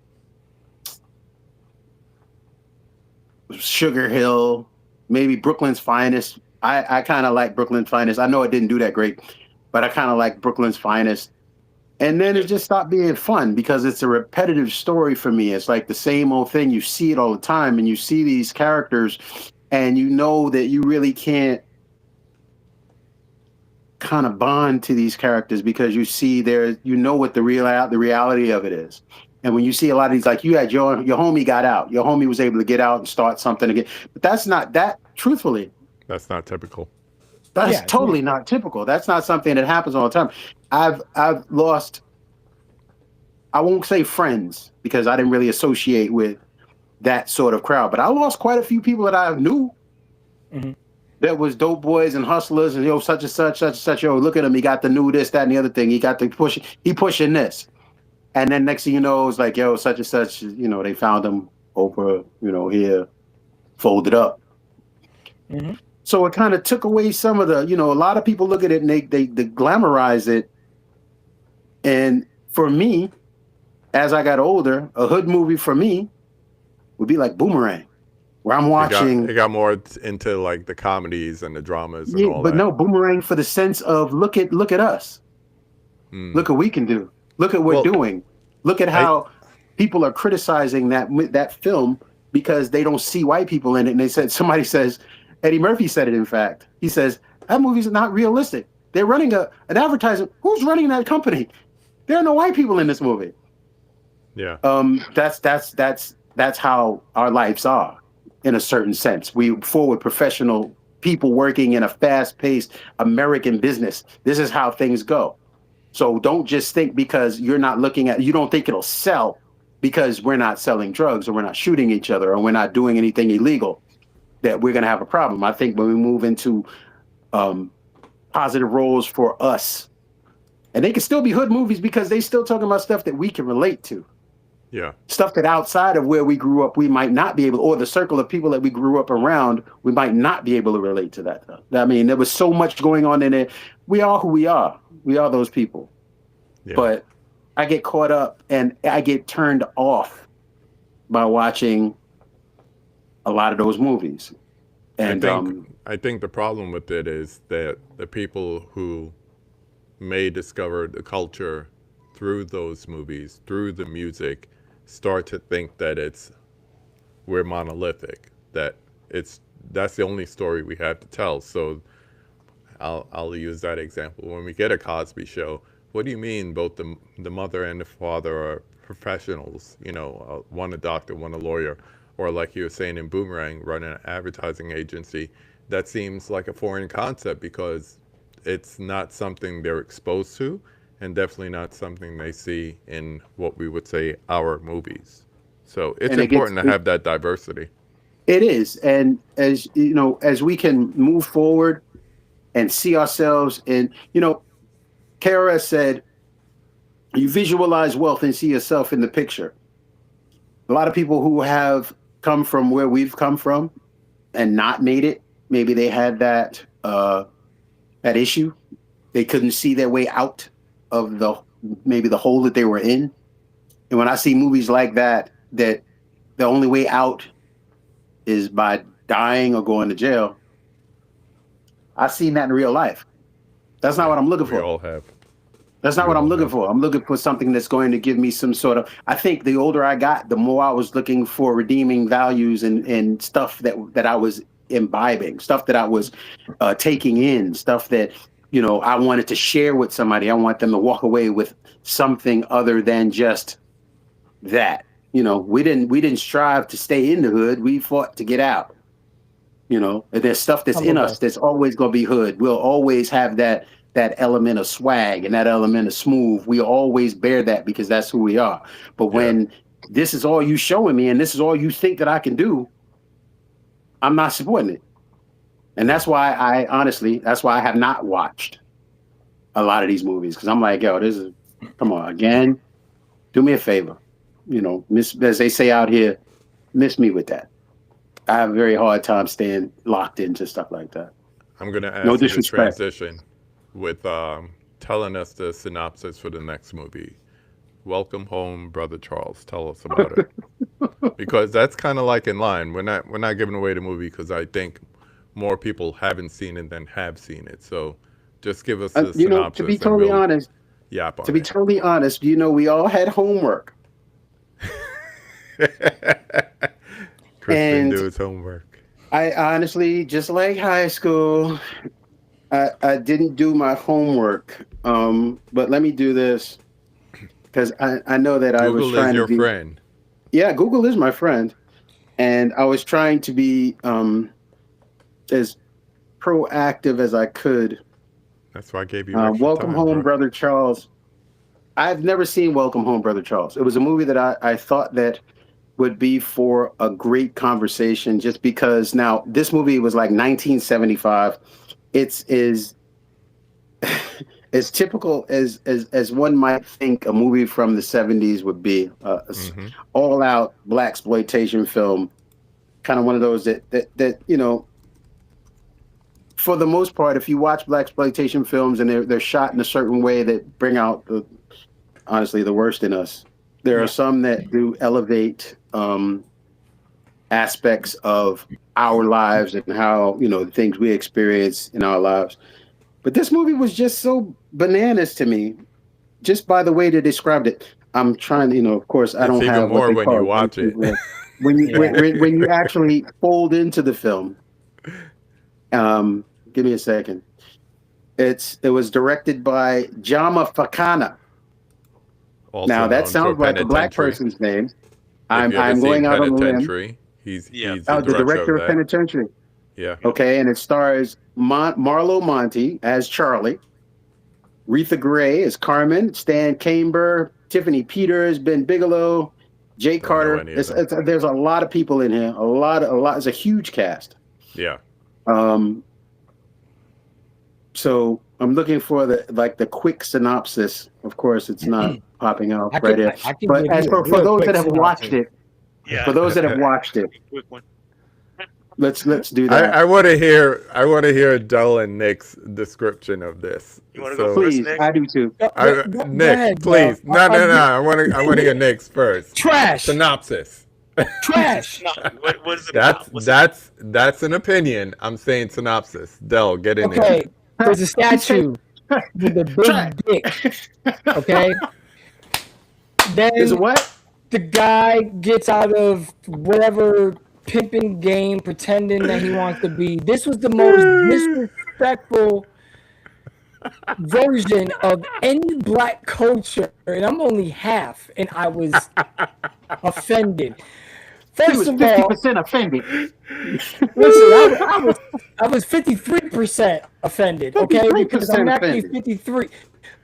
Sugar Hill, maybe Brooklyn's Finest. I kind of like Brooklyn's Finest. I know it didn't do that great, but I kind of like Brooklyn's Finest. And then it just stopped being fun because it's a repetitive story for me. It's like the same old thing. You see it all the time and you see these characters and you know that you really can't kind of bond to these characters because you see what the reality of it is. And when you see a lot of these, like you had your homie got out, your homie was able to get out and start something again, but that's not that. Truthfully, That's not typical. that's totally not typical. That's not something that happens all the time. I've lost. I won't say friends because I didn't really associate with that sort of crowd, but I lost quite a few people that I knew. Mm-hmm. That was dope boys and hustlers and such and such. Yo, look at him. He got the new this, that, and the other thing. He got the pushing this. And then next thing you know, it's like, yo, such and such, they found him over, here, folded up. Mm-hmm. So it kind of took away some of the, a lot of people look at it and they glamorize it. And for me, as I got older, a hood movie for me would be like Boomerang, where I'm watching. It got more into like the comedies and the dramas and all but that. no, Boomerang for the sense of look at us. Look what we can do. Look at what we're doing. Look at how people are criticizing that film because they don't see white people in it. And somebody says, Eddie Murphy said it, in fact. He says, that movie's not realistic. They're running an advertisement. Who's running that company? There are no white people in this movie. Yeah. That's how our lives are in a certain sense. We forward professional people working in a fast-paced American business. This is how things go. So don't just think because you don't think it'll sell because we're not selling drugs or we're not shooting each other or we're not doing anything illegal that we're going to have a problem. I think when we move into positive roles for us, and they can still be hood movies because they still talking about stuff that we can relate to. Yeah. Stuff that outside of where we grew up, we might not be able, or the circle of people that we grew up around, we might not be able to relate to that stuff. I mean, there was so much going on in it. We are who we are. We are those people. Yeah. But I get caught up and I get turned off by watching a lot of those movies. And I think the problem with it is that the people who may discover the culture through those movies, through the music, start to think that we're monolithic, that's the only story we have to tell. So I'll use that example. When we get a Cosby Show, what do you mean both the mother and the father are professionals? One a doctor, one a lawyer, or like you were saying in Boomerang, running an advertising agency. That seems like a foreign concept because it's not something they're exposed to, and definitely not something they see in what we would say our movies. So it's And important to have that diversity. it is. And as you know, as we can move forward and see ourselves in, KRS said, you visualize wealth and see yourself in the picture. A lot of people who have come from where we've come from and not made it, maybe they had that issue. They couldn't see their way out of maybe the hole that they were in. And when I see movies like that the only way out is by dying or going to jail, I've seen that in real life. That's not what I'm looking for. We all have. That's not what I'm looking for. I'm looking for something that's going to give me some sort of. I think the older I got, the more I was looking for redeeming values and stuff that I was imbibing, stuff that I was taking in, stuff that I wanted to share with somebody. I want them to walk away with something other than just that. We didn't strive to stay in the hood. We fought to get out. And there's stuff that's in us that's always going to be hood. We'll always have that element of swag and that element of smooth. We always bear that because that's who we are. But when this is all you showing me and this is all you think that I can do, I'm not supporting it. And that's why I have not watched a lot of these movies, because I'm like, yo, come on, again, do me a favor. As they say out here, miss me with that. I have a very hard time staying locked into stuff like that. I'm going to ask No you to disrespect. transition with telling us the synopsis for the next movie. Welcome Home, Brother Charles. Tell us about it. Because that's kind of like in line. We're not giving away the movie because I think more people haven't seen it than have seen it. So just give us the synopsis. To be totally honest, yap on to be it. totally honest, we all had homework. Kristen do his homework. I honestly, just like high school, I didn't do my homework. But let me do this, because I know that I was trying to be. Google is your friend. Yeah, Google is my friend, and I was trying to be as proactive as I could. That's why I gave you extra Welcome time, Home, bro. Brother Charles. I've never seen Welcome Home, Brother Charles. It was a movie that I thought that would be for a great conversation, just because now this movie was like 1975. It's as typical as one might think a movie from the 70s would be. All out blaxploitation film, kind of one of those that for the most part, if you watch blaxploitation films and they're shot in a certain way that bring out honestly the worst in us. There are some that do elevate aspects of our lives and how, the things we experience in our lives. But this movie was just so bananas to me, just by the way they described it. I'm trying to, of course, I don't even have more what they when call you watch it. When you actually fold into the film. Give me a second. It was directed by Jama Fakana. Also Now that known sounds for like a black Penitentiary. person's name. If you ever I'm going seen out on a limb. Penitentiary, he's The the director of that. Penitentiary. Yeah. Okay, and it stars Marlo Monty as Charlie, Retha Gray as Carmen, Stan Camber, Tiffany Peters, Ben Bigelow, Jay Don't know Carter. any of them. There's a lot of people in here. A lot. It's a huge cast. Yeah. So I'm looking for the quick synopsis. Of course, it's not popping out right here. But as for those that have watched it, Yeah. for those that have watched it, Quick one. let's do that. I want to hear Dell and Nick's description of this. You wanna go first? Please, Nick? I do too. Nick, ahead, please. bro. No. I want to hear Nick's first. Trash. Synopsis. Trash. No, what is it about? That's an opinion. I'm saying synopsis. Dell, get in there. Okay. There's a statue with a big dick. Okay. Then Is it what? the guy gets out of whatever pimping game pretending that he wants to be. This was the most disrespectful version of any black culture, and I'm only half, and I was offended. He First was of all, 50% offended. listen, I was I was 53% offended. Okay, because 53% I'm actually offended. 53.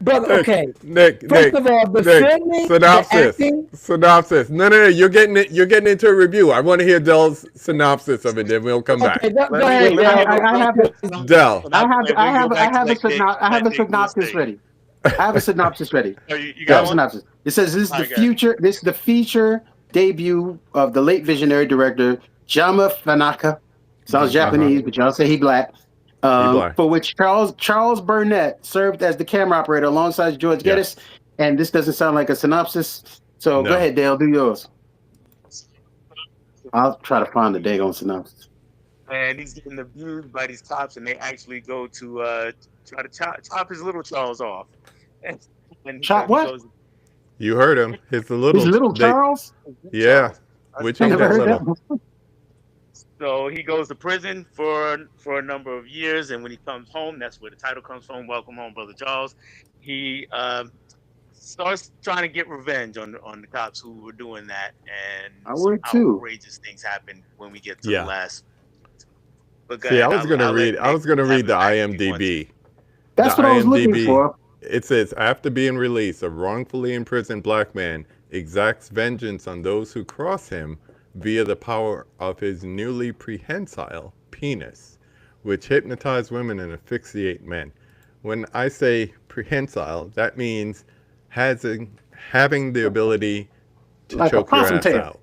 Brother, okay. Nick, First of all, the filming, synopsis, the acting. synopsis. No. You're getting it. You're getting into a review. I want to hear Dell's synopsis of it. Then we'll come back. Okay, go Let ahead, me Dale. give a I real have quick it. synopsis, Dell. and we go back to I have a let Nick do his synopsis thing. ready. I have a synopsis ready. Oh, you I have got a one? synopsis. It says this is the Alright, go future. This is the feature debut of the late visionary director Jama Fanaka. Sounds Japanese, but y'all say he black. black. For which Charles Burnett served as the camera operator alongside George Geddes. And this doesn't sound like a synopsis. So No. go ahead, Dale, do yours. I'll try to find the daggone synopsis. And he's getting abused by these cops, and they actually go to try to chop his little Charles off. And Chop he what? goes- You heard him. His little. His little they- Charles? Yeah. Which I ain't never that heard that little. one. So he goes to prison for a number of years, and when he comes home, that's where the title comes from. Welcome home, Brother Charles. He starts trying to get revenge on the cops who were doing that, and I would some too. outrageous things happen when we get to Yeah. the last. But go See, I ahead, was gonna I'll let read. I was Nick gonna have read it the back if he wants. IMDb. That's The what I was looking IMDb. for. It says, after being released, a wrongfully imprisoned black man exacts vengeance on those who cross him via the power of his newly prehensile penis, which hypnotize women and asphyxiate men. When I say prehensile, that means having the ability to Like a choke your possum ass tail. out.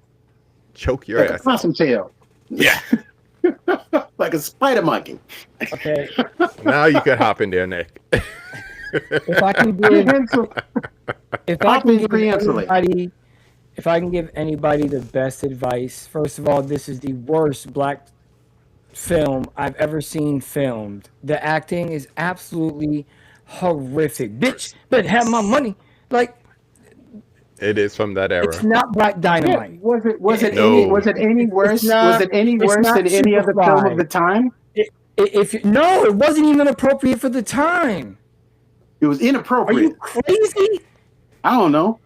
Choke your Like a ass out. possum tail. Yeah. Like a spider monkey. Okay, Now you can hop in there, Nick. if I can give, Prehensile. if I Hop can in give prehensile. anybody, if I can give anybody the best advice, first of all, this is the worst black film I've ever seen filmed. The acting is absolutely horrific. Bitch, better have my money. Like, It is from that era. it's not Black Yeah, Dynamite. was it No. any worse? not- Was it any it's worse not than any other film Superfly. of the time? No, it wasn't even appropriate for the time. It was Are you inappropriate. crazy? I don't know.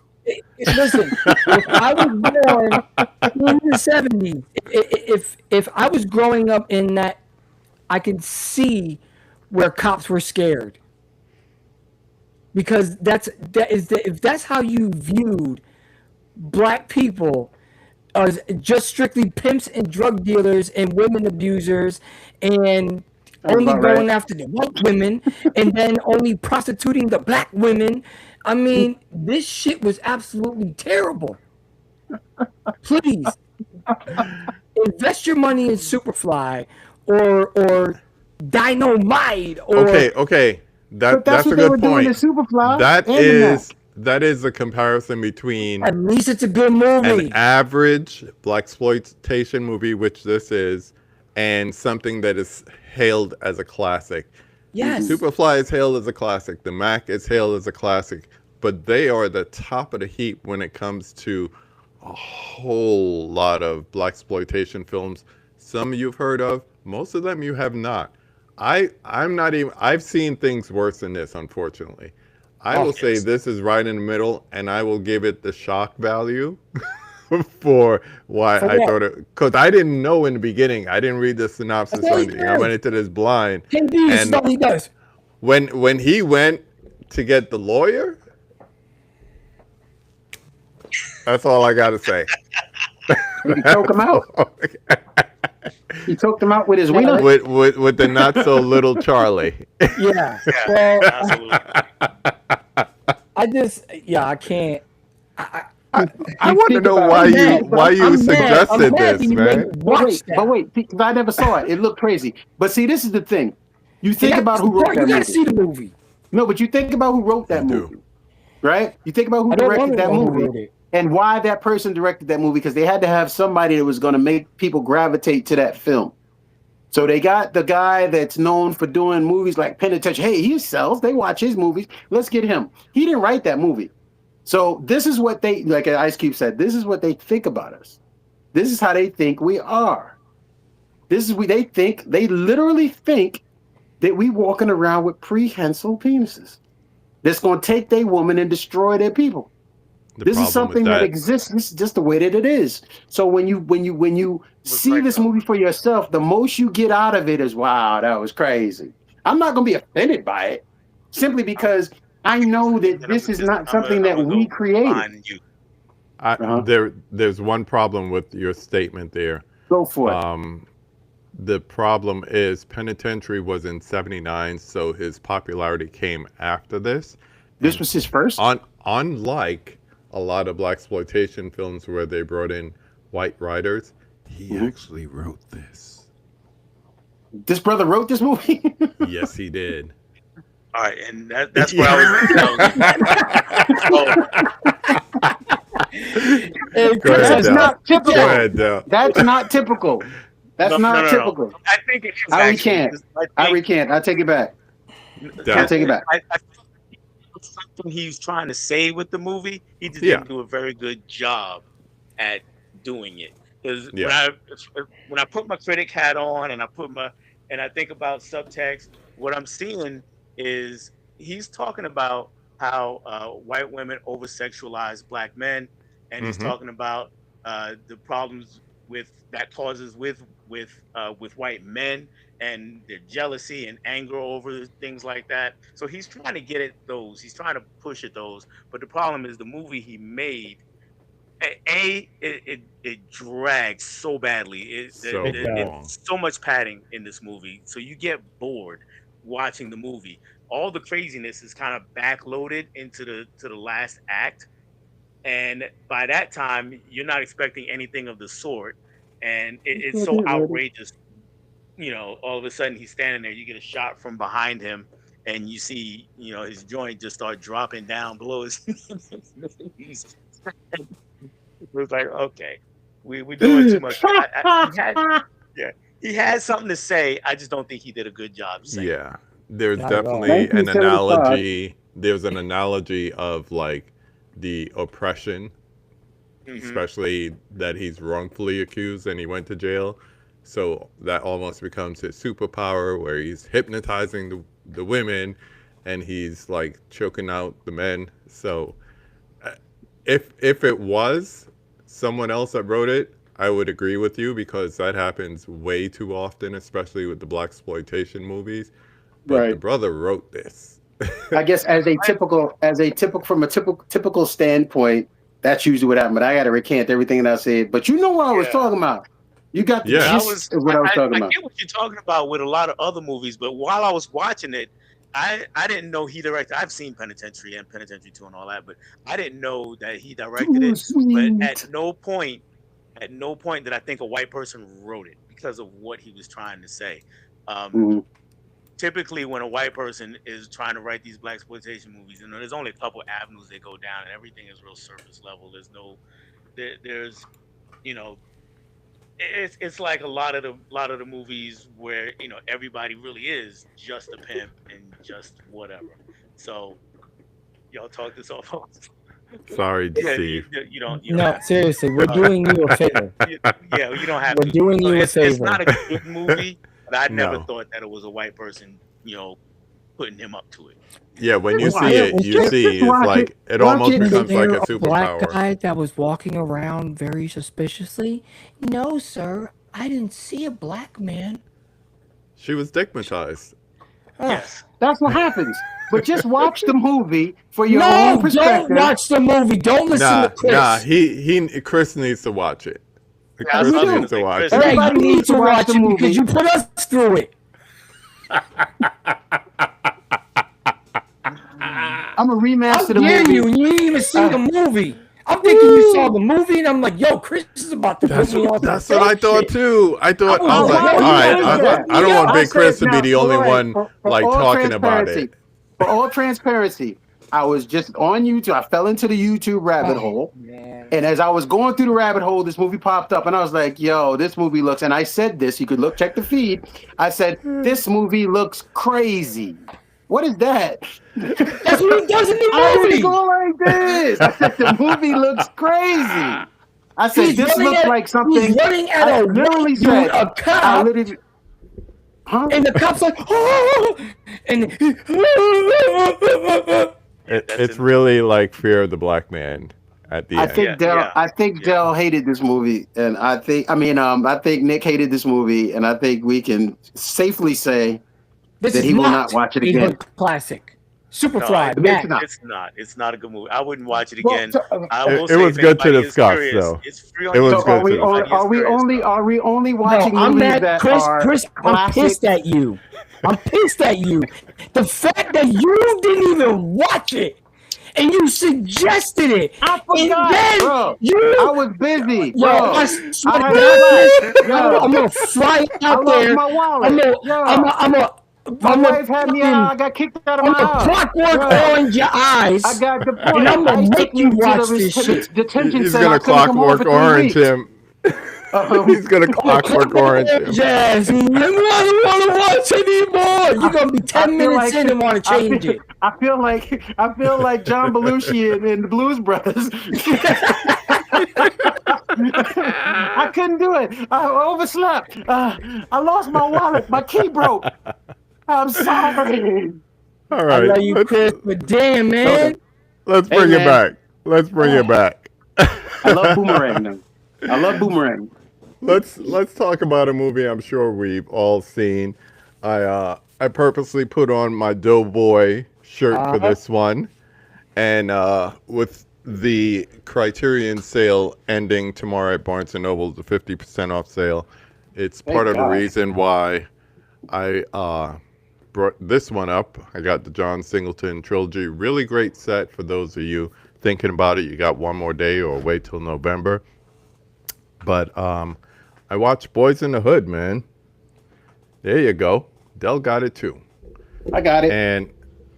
Listen, if I was born in the 70s, if I was growing up in that, I could see where cops were scared. Because if that's how you viewed black people as just strictly pimps and drug dealers and women abusers and only about right. going after the white women and then only prostituting the black women. I mean, this shit was absolutely terrible. Please invest your money in Superfly or Dynamite or Okay. But That's a what they were good doing in point. Superfly. That and in is that is a comparison between at least it's a good movie. an average blaxploitation movie, which this is, and something that is hailed as a classic. Yes. Superfly is hailed as a classic. The Mac is hailed as a classic, but they are the top of the heap when it comes to a whole lot of blaxploitation films. Some you've heard of, most of them you have not. I'm not even. I've seen things worse than this, unfortunately. I will say this is right in the middle, and I will give it the shock value for why For I what? thought it. Because I didn't know in the beginning. I didn't read the synopsis That's or all he anything. I does. went into this blind. King D is And- all he does. When he went to get the lawyer, that's all I gotta say. He choked him out. He choked him out with his wiener. with the not so little Charlie. Yeah. Yeah, Well, absolutely. I can't. I want to think know about why it. you I'm why mad. you I'm suggested mad this, you man. made me watch that. But wait, because I never saw it. It looked crazy. But see, this is the thing. You think That's about the who wrote point. that You gotta movie. see the movie. No, but you think about who wrote that You do. movie, right? You think about who I don't want directed to that know who movie wrote it. and why that person directed that movie, because they had to have somebody that was going to make people gravitate to that film. So they got the guy that's known for doing movies like Penitentiary. Hey, he sells. They watch his movies. Let's get him. He didn't write that movie. So this is what they, like Ice Cube said, this is what they think about us. This is how they think we are. This is what they think. They literally think that we walking around with prehensile penises that's going to take their woman and destroy their people. This is something that exists. This is just the way that it is. So when you see this movie for yourself, the most you get out of it is, wow, that was crazy. I'm not gonna be offended by it, simply because I know that this is not something that we created. There's one problem with your statement there. Go for it. The problem is Penitentiary was in '79, so his popularity came after this. This was his first? Unlike a lot of blaxploitation films where they brought in white writers, he actually wrote this. This brother wrote this movie? Yes, he did. All right, and that's what I was. That's not typical. Go ahead, Del. That's not typical. That's not typical. No. I think it is. I recant. I take it back. I take it back. I think something he's trying to say with the movie, he just didn't do a very good job at doing it. Because when I put my critic hat on and I think about subtext, what I'm seeing is he's talking about how white women over-sexualize black men, and he's talking about the problems that causes with white men and their jealousy and anger over things like that. So he's trying to get at those. He's trying to push at those. But the problem is the movie he made, it drags so badly. It's so much padding in this movie. So you get bored watching the movie. All the craziness is kind of backloaded into the last act. And by that time, you're not expecting anything of the sort. And it's so outrageous. You know, all of a sudden he's standing there, you get a shot from behind him, and you see, you know, his joint just start dropping down below his knees. It was like, okay, we're doing too much. He had something to say. I just don't think he did a good job saying it. There's definitely an analogy. There's an analogy of like the oppression, especially that he's wrongfully accused and he went to jail. So that almost becomes his superpower, where he's hypnotizing the women and he's like choking out the men. So if it was someone else that wrote it, I would agree with you, because that happens way too often, especially with the blaxploitation movies. But the brother wrote this. I guess from a typical standpoint, that's usually what happened. But I got to recant everything that I said. But you know what I was talking about. You got the gist of what I was talking about. I get what you're talking about with a lot of other movies, but while I was watching it, I didn't know he directed. I've seen Penitentiary and Penitentiary 2 and all that, but I didn't know that he directed it. But at no point did I think a white person wrote it because of what he was trying to say. Typically, when a white person is trying to write these blaxploitation movies, and there's only a couple avenues they go down, and everything is real surface level. There's you know. It's like a lot of the movies where, you know, everybody really is just a pimp and just whatever. So y'all talk this off. Sorry, Steve. You don't seriously, we're doing you a favor. You don't have to. We're doing you a favor. It's not a good movie, but I never thought that it was a white person, you know, putting him up to it. Yeah, when you see it, you see it's like it almost becomes like a superpower. Black guy that was walking around very suspiciously. No, sir, I didn't see a black man. She was stigmatized. Yes, that's what happens. But just watch the movie for your own perspective. Don't watch the movie. Don't listen to Chris. Chris needs to watch it. Chris needs to watch it. Everybody needs to watch the movie because you put us through it. I'm a remaster the movie. You didn't even see the movie. I'm thinking you saw the movie, and I'm like, yo, Chris is about to put me on. That's what I thought too. I was like, all right, I don't want Big Chris to be the only one like talking about it. For all transparency, I was just on YouTube. I fell into the YouTube rabbit hole. Man. And as I was going through the rabbit hole, this movie popped up, and I was like, yo, this movie looks, and I said this, you could check the feed. I said, this movie looks crazy. What is that? That's what he does in the movie. I was going like this. I said, the movie looks crazy. I said, this looks like something. He's running at a literally said, a cop. And the cop's like, oh, and it's really like Fear of the Black Man. at the I end. think Dell hated this movie, and I think Nick hated this movie, and I think we can safely say This that is he will not not watch it a again. hood classic. Superfly, No, Matt. not. It's not. It's not a good movie. I wouldn't watch it Well, again. so, I will It say was if good to anybody is discuss, curious, though. It's free on It was YouTube. so good are we to only discuss. are we only No, watching I'm movies mad, that Chris. are Chris, I'm classic? pissed at you. I'm pissed at you. The fact that you didn't even watch it and you suggested it, I and forgot, then bro. you, I was busy, yo, bro. I swear I to had God, a flight. I'm gonna fly I out lost there. my wallet. My I'm wife had me. I got kicked out of I'm my gonna house. clockwork Yo, orange your eyes. I got And deported. I'm gonna ICE make took me you to watch the this shit. detention He's center. gonna I couldn't come home clockwork for 3 orange weeks. him. He's gonna clockwork orange him. Yes, I don't want to watch anymore. You're gonna be 10 minutes in and want to change it. I feel like John Belushi in the Blues Brothers. I couldn't do it. I overslept. I lost my wallet. My key broke. I'm sorry. All I right, love you, Chris, but damn, man. let's Hey, bring it man. back. Let's bring it back. I love Boomerang. Though. I love Boomerang. Let's talk about a movie I'm sure we've all seen. I purposely put on my Doughboy shirt for this one, and with the Criterion sale ending tomorrow at Barnes & Noble, the 50% off sale, it's part of the reason why I brought this one up. I got the John Singleton trilogy. Really great set for those of you thinking about it. You got one more day or wait till November. But I watched Boys in the Hood, man. There you go. Dell got it too. I got it. And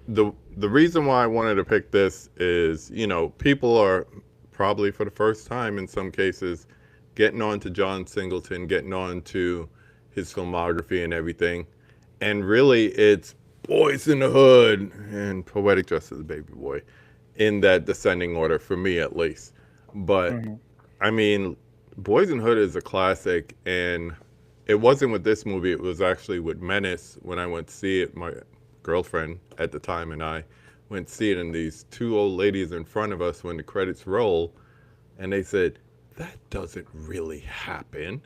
the reason why I wanted to pick this is, you know, people are probably for the first time in some cases getting on to John Singleton, getting on to his filmography and everything. And really it's Boys in the Hood and Poetic Justice, Baby Boy, in that descending order for me at least. But I mean, Boys in the Hood is a classic, and it wasn't with this movie. It was actually with Menace when I went to see it. My girlfriend at the time and I went to see it, and these two old ladies in front of us when the credits roll, and they said, "That doesn't really happen."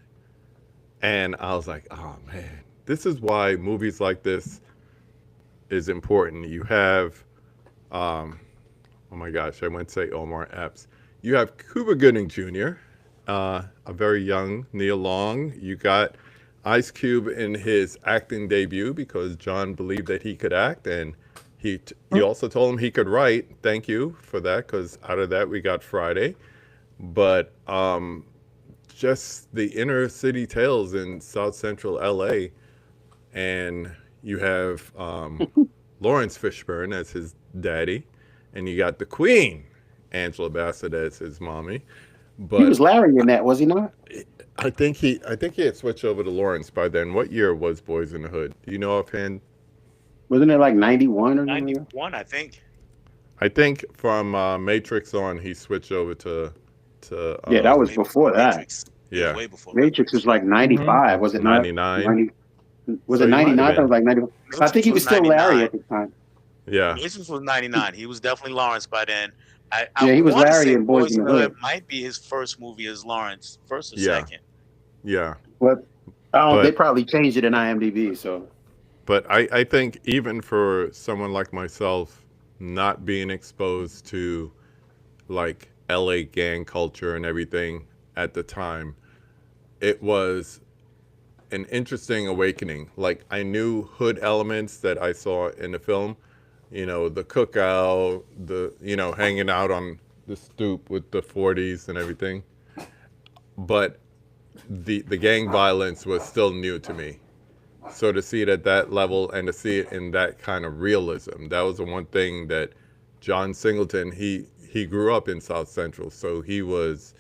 And I was like, oh man, this is why movies like this is important. You have, oh my gosh, I went to say Omar Epps. You have Cuba Gooding Jr., a very young Neil Long. You got Ice Cube in his acting debut because John believed that he could act, and he also told him he could write. Thank you for that, because out of that we got Friday. But just the inner city tales in South Central LA, and you have Lawrence Fishburne as his daddy, and you got the Queen, Angela Bassett, as his mommy. But He was Larry in that, was he not? I think he had switched over to Lawrence by then. What year was Boys in the Hood? Do you know offhand? Wasn't it like 91 or something? 91, I think. I think from Matrix on, he switched over to Yeah, that was Way before that. Matrix. Yeah. Way before Matrix was like 95, was it not? 99. Was So it he might have 99? That been. was like 91. I think he was still Larry at the time. Yeah. Matrix was 99. He was definitely Lawrence by then. I Yeah, he was wanna Larry say in Boys in the Hood. might be his first movie as Lawrence, first or Yeah. second. Yeah. But But- they probably changed it in IMDb. So But I think even for someone like myself, not being exposed to like LA gang culture and everything at the time, it was an interesting awakening. Like I knew hood elements that I saw in the film, you know, the cookout, the, you know, hanging out on the stoop with the 40s and everything. But the gang violence was still new to me. So to see it at that level and to see it in that kind of realism, that was the one thing that John Singleton, he grew up in South Central, so he was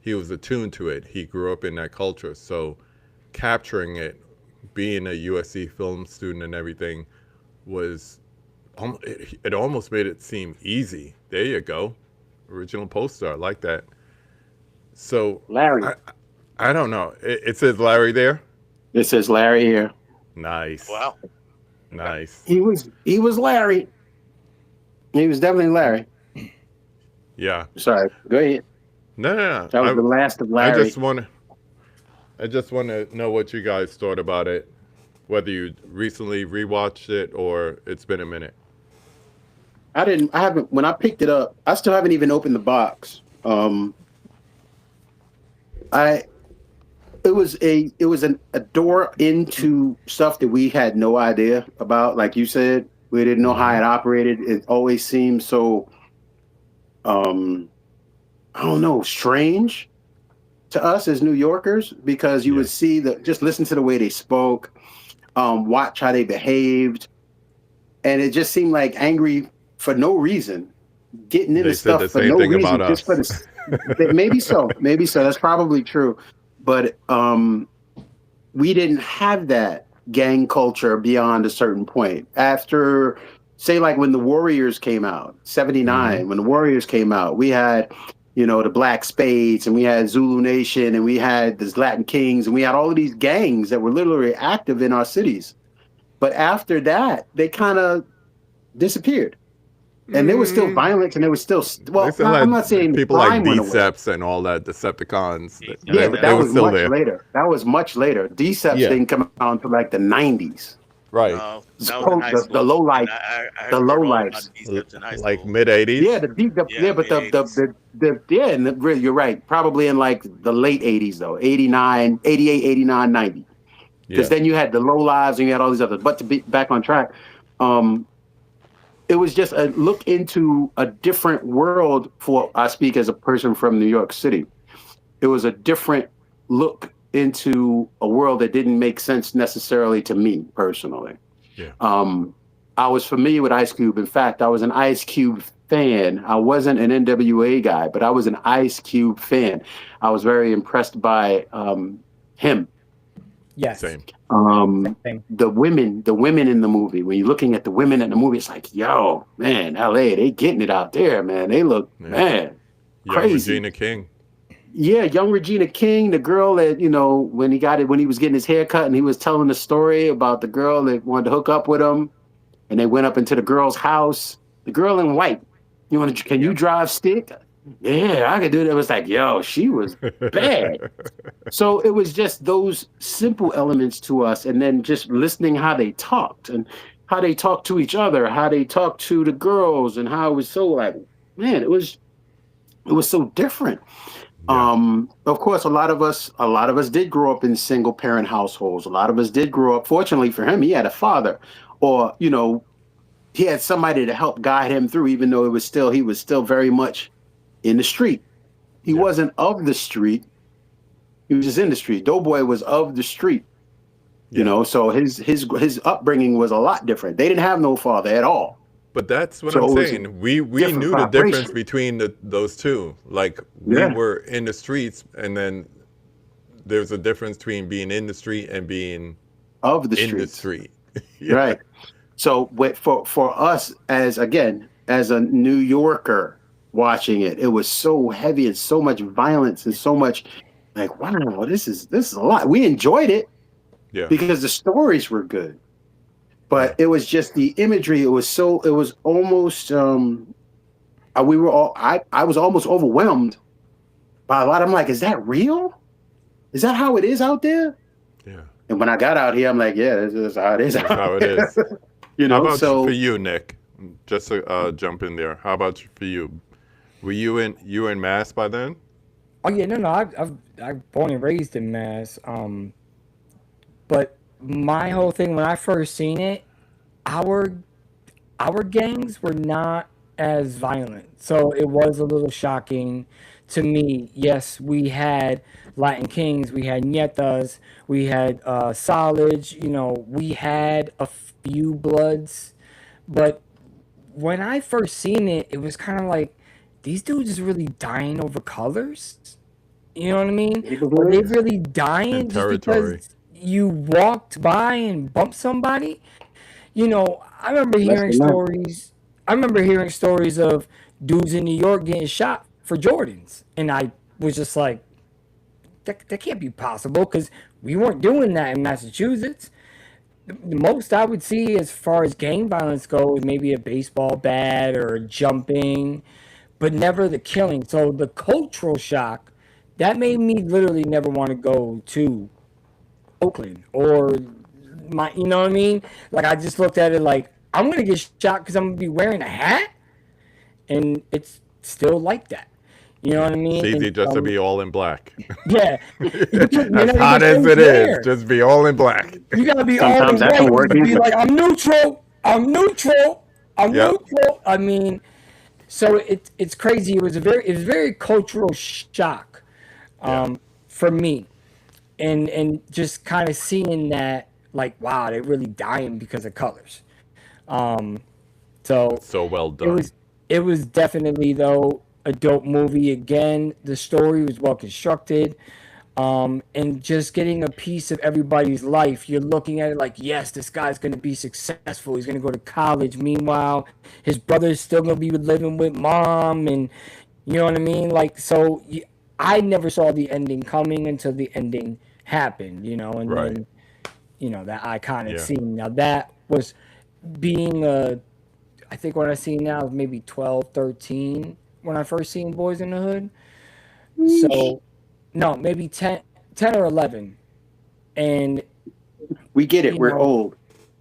attuned to it. He grew up in that culture, so capturing it, being a USC film student and everything, was it almost made it seem easy. There you go, original poster, I like that. So Larry. I don't know. It says Larry there. It says Larry here. Nice. Wow. Nice. He was Larry. He was definitely Larry. Yeah. Sorry, go ahead. No. That was the last of I Larry. I just want to know what you guys thought about it, whether you recently rewatched it or it's been a minute. I haven't. When I picked it up, I still haven't even opened the box. I it was a door into stuff that we had no idea about. Like you said, we didn't know how it operated. It always seemed so, I don't know, strange to us as New Yorkers, because you would see just listen to the way they spoke, watch how they behaved, and it just seemed like angry for no reason, getting into stuff for no reason, just for the. Maybe so. That's probably true, but we didn't have that gang culture beyond a certain point. After, say, like when the Warriors came out, '79, when the Warriors came out, we had, the Black Spades, and we had Zulu Nation, and we had the Latin Kings, and we had all of these gangs that were literally active in our cities. But after that, they kind of disappeared. And there was still violence, and there was still, I'm not saying people like Deceps and all that, Decepticons. Yeah, but that was still much later. That was much later. Deceps didn't come out until like the 90s. Right. The low life, like mid 80s. Yeah, and really, you're right. Probably in like the late 80s though, 89, 88, 89, 90. Because then you had the low lives and you had all these others. But to be back on track, it was just a look into a different world for, I speak as a person from New York City. It was a different look into a world that didn't make sense necessarily to me personally. Yeah. I was familiar with Ice Cube. In fact, I was an Ice Cube fan. I wasn't an NWA guy, but I was an Ice Cube fan. I was very impressed by him. Yes. Same. The women in the movie, when you're looking at the women in the movie, it's like, yo, man, LA, they getting it out there, man. They look, man, crazy. Regina King. Yeah, young Regina King, the girl that, when he was getting his hair cut and he was telling the story about the girl that wanted to hook up with him, and they went up into the girl's house. The girl in white, can you drive stick? Yeah, I could do that. It was like, yo, she was bad. So it was just those simple elements to us, and then just listening how they talked and how they talked to each other, how they talked to the girls, and how it was so like, man, it was so different. Yeah. Of course, a lot of us did grow up in single parent households. A lot of us did grow up. Fortunately for him, he had a father, or he had somebody to help guide him through, even though he was still very much in the street. He wasn't of the street. He was just in the street. Doughboy was of the street. So his upbringing was a lot different. They didn't have no father at all. But that's what I'm saying. We knew the difference between those two. Like, we were in the streets, and then there's a difference between being in the street and being of the street. Right. So for us, as a New Yorker watching it, it was so heavy and so much violence and so much like, wow, this is a lot. We enjoyed it because the stories were good. But it was just the imagery. It was almost. I was almost overwhelmed by a lot. I'm like, is that real? Is that how it is out there? Yeah. And when I got out here, I'm like, yeah, this is how it is. How it is. How about for you, Nick? Just to jump in there. How about for you? Were you in Mass by then? Oh yeah, no. I've born and raised in Mass. But my whole thing when I first seen it, our gangs were not as violent, so it was a little shocking to me. Yes, we had Latin Kings, we had Nietas, we had Solid, we had a few Bloods, but when I first seen it, it was kind of like, these dudes is really dying over colors. You know what I mean? Are they really dying just because you walked by and bumped somebody? I remember hearing stories. I remember hearing stories of dudes in New York getting shot for Jordans, and I was just like, that can't be possible, because we weren't doing that in Massachusetts. The most I would see as far as gang violence goes, maybe a baseball bat or jumping, but never the killing. So the cultural shock that made me literally never want to go to Oakland or you know what I mean? Like I just looked at it like I'm gonna get shot because I'm gonna be wearing a hat, and it's still like that. You know what I mean? It's easy And, just to be all in black. yeah, As hot as it is, just be all in black. you gotta be all Sometimes in that can white work to be either. like I'm neutral. I'm neutral. I'm Yep. neutral. I mean, so it's crazy. It was very cultural shock for me, and just kind of seeing that like wow, they're really dying because of colors. So So well it done. was definitely though a dope movie. Again, the story was well constructed. And just getting a piece of everybody's life, you're looking at it like, yes, this guy's going to be successful. He's going to go to college. Meanwhile, his brother's still going to be living with mom, and you know what I mean. Like, so I never saw the ending coming until the ending happened. You know, and Right. then that iconic Yeah. scene. Now that was being I think what I see now is maybe 12, 13 when I first seen Boys in the Hood. So no, maybe 10 or 11. And, We get it. you We're know, old.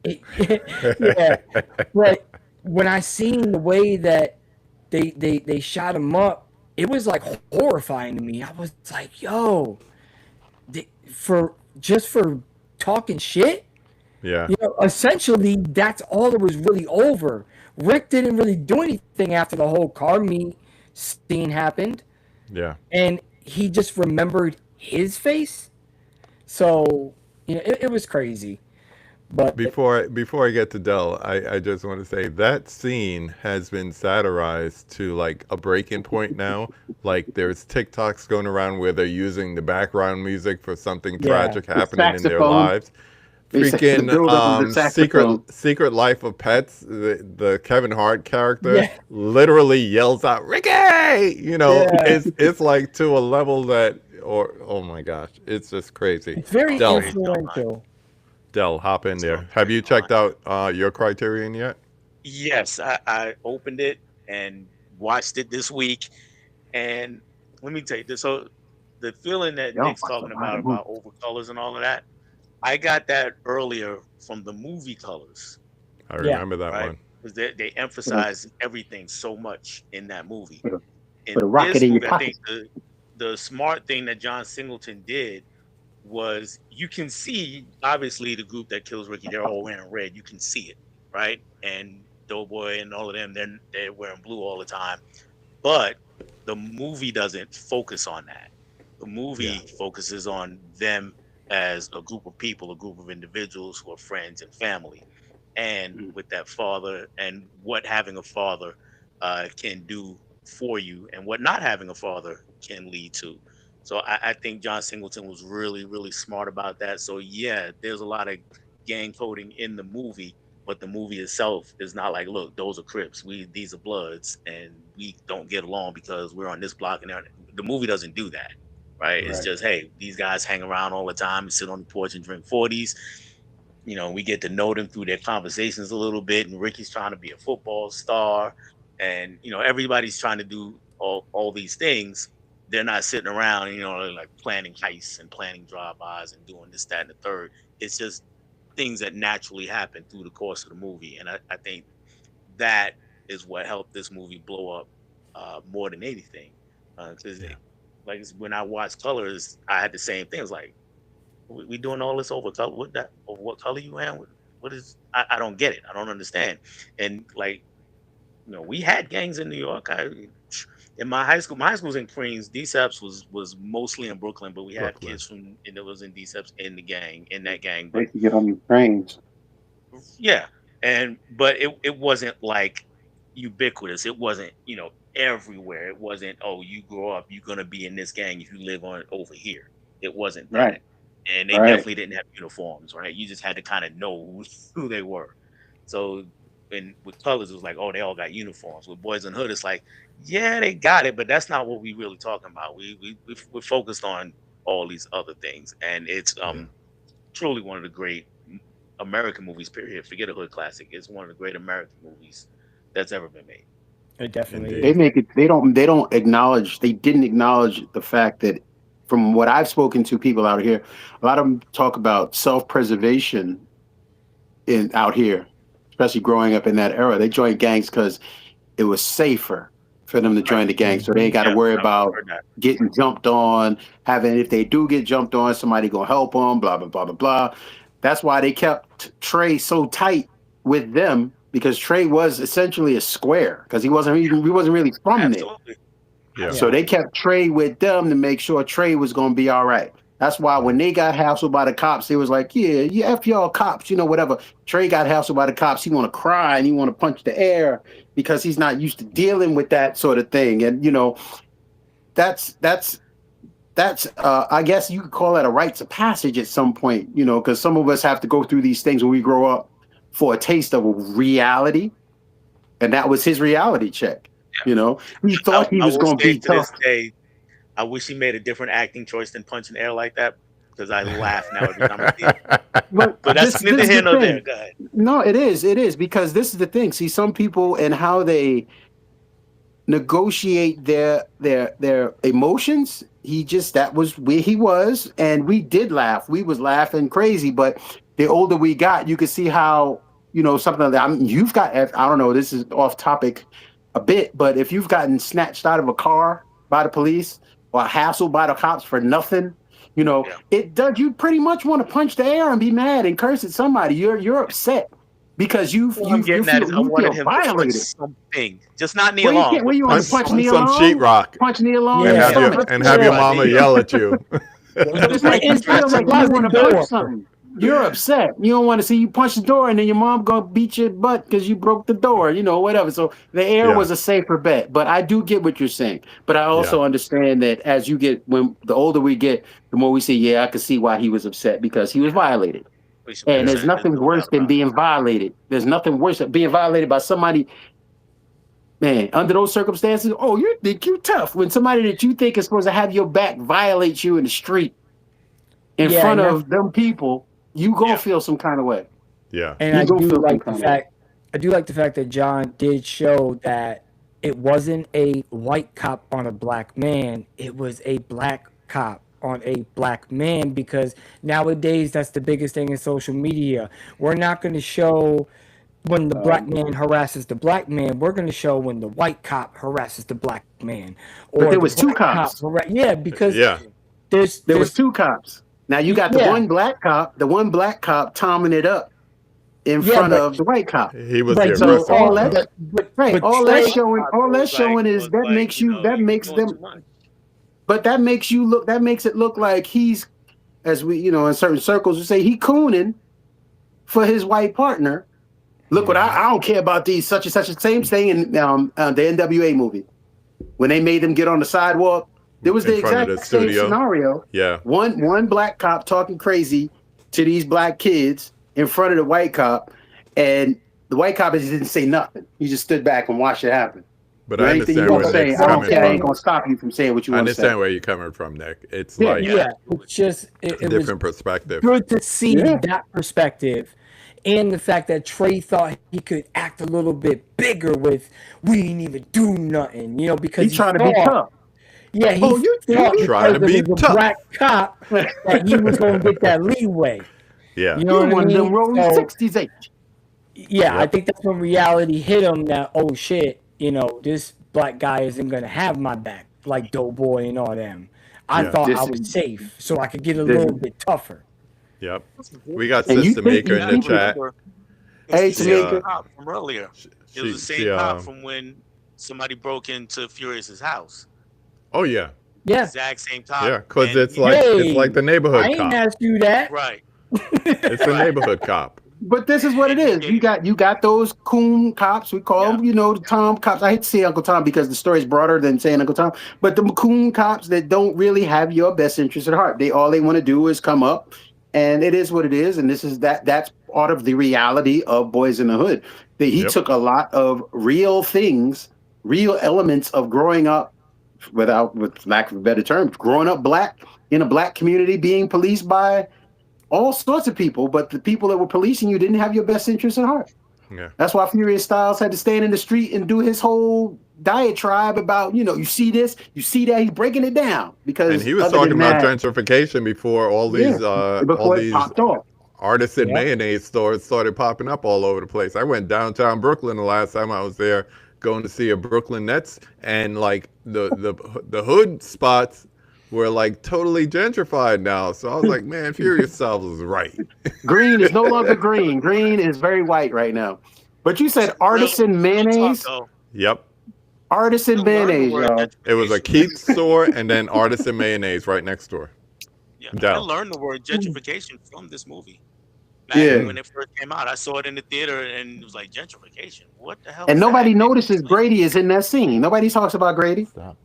yeah. But when I seen the way that they shot him up, it was like horrifying to me. I was like, yo, for talking shit, Yeah. essentially that's all it was really over. Rick didn't really do anything after the whole car meet scene happened. Yeah. And he just remembered his face. So it was crazy. But Before I get to Dell, I just want to say that scene has been satirized to like a breaking point now. Like there's TikToks going around where they're using the background music for something tragic happening in their saxophone. lives. They said the build-up of the saxophone. Secret Life of Pets, the Kevin Hart character Yeah. literally yells out Ricky. Yeah. It's like to a level that oh my gosh, it's just crazy. it's very Del, influential. Del, hop in there. Have you checked out your Criterion yet? Yes, I opened it and watched it this week, and let me tell you this. So the feeling that Y'all Nick's watch talking a lot of about overcolors and all of that, I got that earlier from the movie Colors, I remember that right? one. Because they emphasize everything so much in that movie. In Put a rocket this in your movie, I pocket. think the smart thing that John Singleton did was you can see obviously the group that kills Ricky, they're all wearing red. You can see it, right? And Doughboy and all of them, they're wearing blue all the time. But the movie doesn't focus on that. The movie focuses on them as a group of people, a group of individuals who are friends and family. And with that father and what having a father can do for you and what not having a father can lead to. So I think John Singleton was really, really smart about that. So yeah, there's a lot of gang coding in the movie, but the movie itself is not like, look, those are Crips, these are Bloods, and we don't get along because we're on this block. And the movie doesn't do that, right? It's just, hey, these guys hang around all the time and sit on the porch and drink 40s. We get to know them through their conversations a little bit. And Ricky's trying to be a football star, and everybody's trying to do all these things. They're not sitting around, like planning heists and planning drive-bys and doing this, that, and the third. It's just things that naturally happen through the course of the movie. And I think that is what helped this movie blow up more than anything. Because like when I watched Colors, I had the same thing. It was like, we doing all this over color. What color you in? What is? I don't get it. I don't understand. And like, we had gangs in New York. In my high school's in Queens. DCEPS was mostly in Brooklyn, but we had kids and it was in DCEPS in that gang. They could get on your trains. Yeah, but it wasn't like ubiquitous. It wasn't everywhere. It wasn't, oh, you grow up, you're gonna be in this gang if you live on over here. It wasn't that. Right. And they definitely didn't have uniforms, right? You just had to kind of know who they were. So with Colors, it was like, oh, they all got uniforms. With Boys in the Hood, it's like, yeah, they got it, but that's not what we really talking about. We're focused on all these other things, and it's truly one of the great American movies. Period. Forget a hood classic. It's one of the great American movies that's ever been made. It definitely Indeed. They is. make it. They didn't acknowledge the fact that, from what I've spoken to people out here, a lot of them talk about self-preservation out here, especially growing up in that era. They joined gangs because it was safer for them to join the gang, so they ain't got to worry about getting jumped on. If they do get jumped on, somebody gonna help them. Blah blah blah blah blah. That's why they kept Trey so tight with them, because Trey was essentially a square, because he wasn't really from there. Absolutely. Yeah. So they kept Trey with them to make sure Trey was gonna be all right. That's why when they got hassled by the cops, they was like, yeah, F y'all cops, whatever. Trey got hassled by the cops. He want to cry and he want to punch the air because he's not used to dealing with that sort of thing. And, that's I guess you could call that a rites of passage at some point, because some of us have to go through these things when we grow up for a taste of reality. And that was his reality check. He thought he was going to be tough. This day, I wish he made a different acting choice than punching air like that, because I laugh now every time I see it. But that's neither here nor there. Go ahead. No, it is, because this is the thing. See, some people and how they negotiate their emotions. That was where he was, and we did laugh. We was laughing crazy, but the older we got, you could see how, something like that. I mean, you've got, I don't know, this is off topic a bit, but if you've gotten snatched out of a car by the police or hassled by the cops for nothing, it does. You pretty much want to punch the air and be mad and curse at somebody. You're upset because you feel violated. Something, just not knee along. Where you want to punch knee along? Some sheetrock. Punch knee along. And have your mama yell at you. It's like you want to punch something. You're upset. You don't want to see you punch the door and then your mom gonna beat your butt because you broke the door, whatever. So the air was a safer bet. But I do get what you're saying. But I also understand that when the older we get, the more we say, I can see why he was upset, because he was violated. And there's nothing worse than being violated. There's nothing worse than being violated by somebody. Man, under those circumstances, you think you're tough. When somebody that you think is supposed to have your back violates you in the street in front of them people, you gonna feel some kind of way. Yeah. And I do like the fact that John did show that it wasn't a white cop on a black man. It was a black cop on a black man, because nowadays that's the biggest thing in social media. We're not going to show when the black man harasses the black man. We're going to show when the white cop harasses the black man. But there was two cops. Because there was two cops. Now you got the one black cop tomming it up in front of the white cop. He was there. So all that's showing is that makes them. But that makes it look like he's, as we, in certain circles, we say he cooning for his white partner. Look what I don't care about these such and such. The same thing in the NWA movie when they made them get on the sidewalk. There was the exact same scenario. Yeah. One black cop talking crazy to these black kids in front of the white cop, and the white cop didn't say nothing. He just stood back and watched it happen. But I understand where they're coming from. I ain't gonna stop you from saying what you want to say. I understand where you're coming from, Nick. It's it's just a different perspective. Good to see that perspective. And the fact that Trey thought he could act a little bit bigger with, we didn't even do nothing, because he's trying to be tough. Yeah, you trying to be tough. Black cop that he was going to get that leeway. Yeah, you know what I mean? Them rolling 60s. Yeah, I think that's when reality hit him. That shit, this black guy isn't going to have my back like Doughboy and all them. I thought I was safe, so I could get a little bit tougher. Yep. We got Sister Tamika in the chat. Hey, Tamika. From earlier. It was the same cop from when somebody broke into Furious's house. Oh yeah. Yeah. Exact same cop. Yeah, because it's like the neighborhood cop. I ain't asked you that. Right. It's the neighborhood cop. But this is what it is. You got those coon cops. We call them, the Tom cops. I hate to say Uncle Tom because the story is broader than saying Uncle Tom. But the coon cops that don't really have your best interest at heart. All they want to do is come up, and it is what it is. And that's part of the reality of Boys in the Hood. That he took a lot of real things, real elements of growing up, with lack of a better term, growing up black in a black community, being policed by all sorts of people, but the people that were policing you didn't have your best interest at heart. Yeah. That's why Furious Styles had to stand in the street and do his whole diatribe about, you see this, you see that. He's breaking it down because And he was other talking than about that, gentrification before all these before it popped off. artisan Yeah. mayonnaise stores started popping up all over the place. I went downtown Brooklyn the last time I was there, going to see a Brooklyn Nets, and like the hood spots were like totally gentrified now. So I was like, man, Furious Styles was right. Green is no longer green. Green is very white right now. But you said artisan mayonnaise. Yep. Artisan mayonnaise, y'all. It was a Keith's store and then artisan mayonnaise right next door. Yeah, I Dell. learned the word gentrification from this movie. Yeah. When it first came out, I saw it in the theater and it was like, gentrification. What the hell? And is nobody that? notices Grady is in that scene. Nobody talks about Grady. Stop.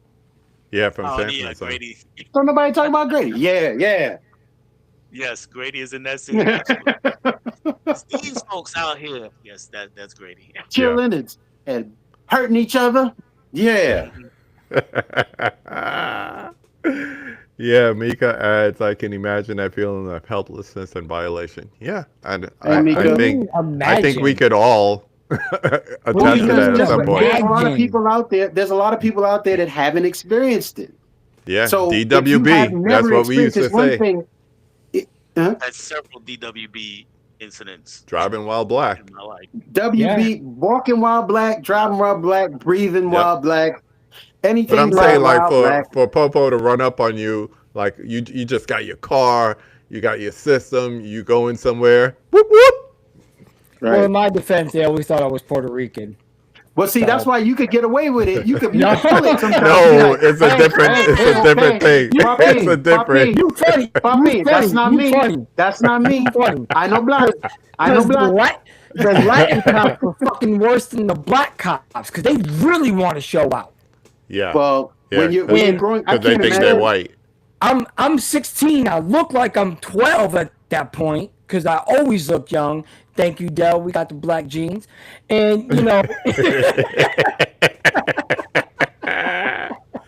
Yeah, from Oh, Sanford. yeah, and Son. Grady. So nobody talking about Grady. Yeah. Yes, Grady is in that scene. Absolutely. These folks out here. Yes, that's Grady. Chilling and hurting each other. Yeah. Yeah, Mika adds, I can imagine that feeling of helplessness and violation. Yeah, Mika. I think we could all attest to that at some point. There's a lot of people out there. There's a lot of people out there that haven't experienced it. Yeah, So if you have DWB. That's never what we used experienced to it, one say. thing, Had several DWB incidents Driving while black. in my life. WB, walking while black, driving while black, breathing while black, anything. But I'm saying, like, while for black. Popo to run up on you, like you just got your car, you got your system, you going somewhere. Whoop whoop. Well, Right. in my defense, they always thought I was Puerto Rican. Well, see, that's why you could get away with it. You could No. pull it sometimes. No, Like, it's a hey, different. hey, It's hey, a different hey, thing. Papi, It's a different. You funny. Papi, You that's funny. not You me. funny. That's not me. You funny. I know black. I know black. The Latin cops were fucking worse than the black cops because they really want to show out. Yeah. Well, Yeah, when you're growing, I because they can't think imagine. they're white. I'm 16. I look like I'm 12 at that point because I always look young. Thank you, Dell. We got the black jeans, and you know.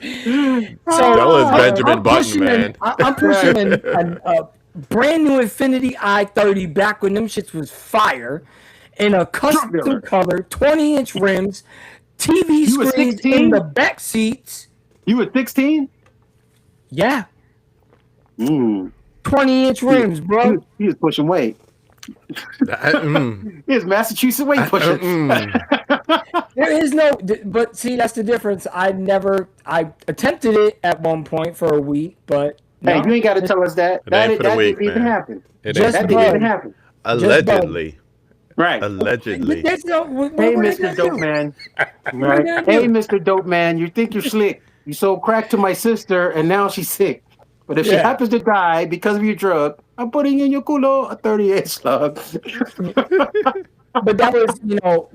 Dell is Benjamin Button, man. I'm pushing a brand new Infinity i30 back when them shits was fire, in a custom color, 20-inch rims, TV You were screens 16? in the back seats. You were 16? Yeah, Mm. 20-inch rims, bro. He was pushing weight. He was Massachusetts weight pushing. There is no, but see, that's the difference. I attempted it at one point for a week, but Hey, no. you ain't got to tell us that. It ain't for the week, didn't even man. happen. It Just That ain't. didn't bug. even happen. Allegedly. Right. Allegedly. There's no, Hey, Mr. Dope Man. Right. gonna Hey, do? Mr. Dope Man, you think you're slick. You sold crack to my sister, and now she's sick. But if she Yeah. happens to die because of your drug, I'm putting in your culo a 38 slug. But that was,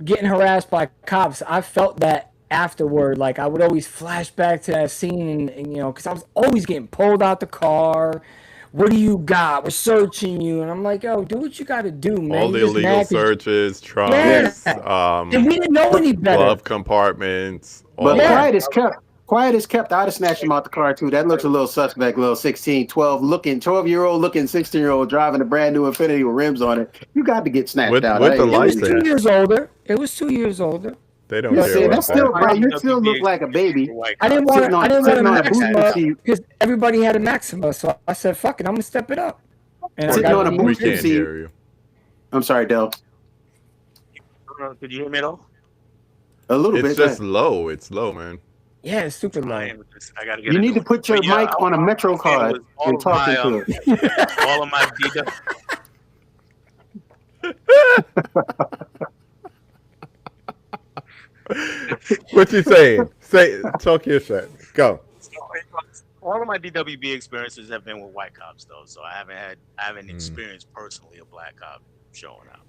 getting harassed by cops. I felt that afterward. Like, I would always flash back to that scene, and because I was always getting pulled out the car. What do you got? We're searching you. And I'm like, yo, do what you got to do, man. All the You're just illegal mad 'cause- searches, trunks, And we didn't know any better. glove compartments. All But that. quiet is kept. Quiet is kept. I'd have snatched him out the car, too. That looks a little suspect, little 16, 12-year-old looking 16-year-old driving a brand new Infinity with rims on it. You got to get snatched With out. the It was license. 2 years older. It was 2 years older. They don't Yeah, care see, about that's still, that. bro, you still look like a baby. I didn't want Sitting on- to sitting on a Maxima booster seat. because everybody had a Maxima. So I said, fuck it, I'm going to step it up. And Sitting on a the- We booster can't seat. hear you. I'm sorry, Del. Could you hear me at all? A little It's bit. just yeah. low. It's low, man. Yeah, it's super low. I gotta get You a need new to one. put your But yeah, mic on a Metro card all and of talk my, into it. all of my DW. What you saying? Talk your shit. Go. All of my DWB experiences have been with white cops, though, so I haven't experienced personally a black cop showing up.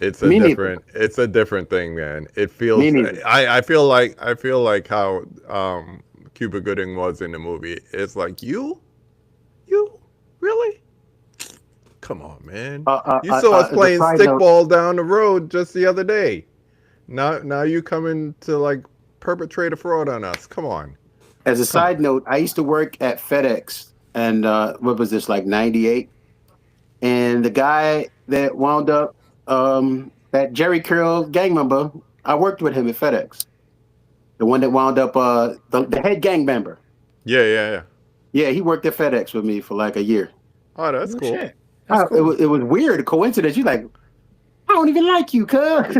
It's a Me neither. different. It's a different thing, man. It feels. Me neither. I feel like how Cuba Gooding was in the movie. It's like you really. Come on, man. You saw us as a playing side note- stickball down the road just the other day. Now you coming to like perpetrate a fraud on us. Come on. As a side note, I used to work at FedEx, and what was this, like 98? And the guy that wound up that Jerry Curl gang member. I worked with him at FedEx. The one that wound up the head gang member. Yeah. Yeah, he worked at FedEx with me for like a year. Oh, that's cool. Shit. That's It was weird, a coincidence. You like, I don't even like you, cuz.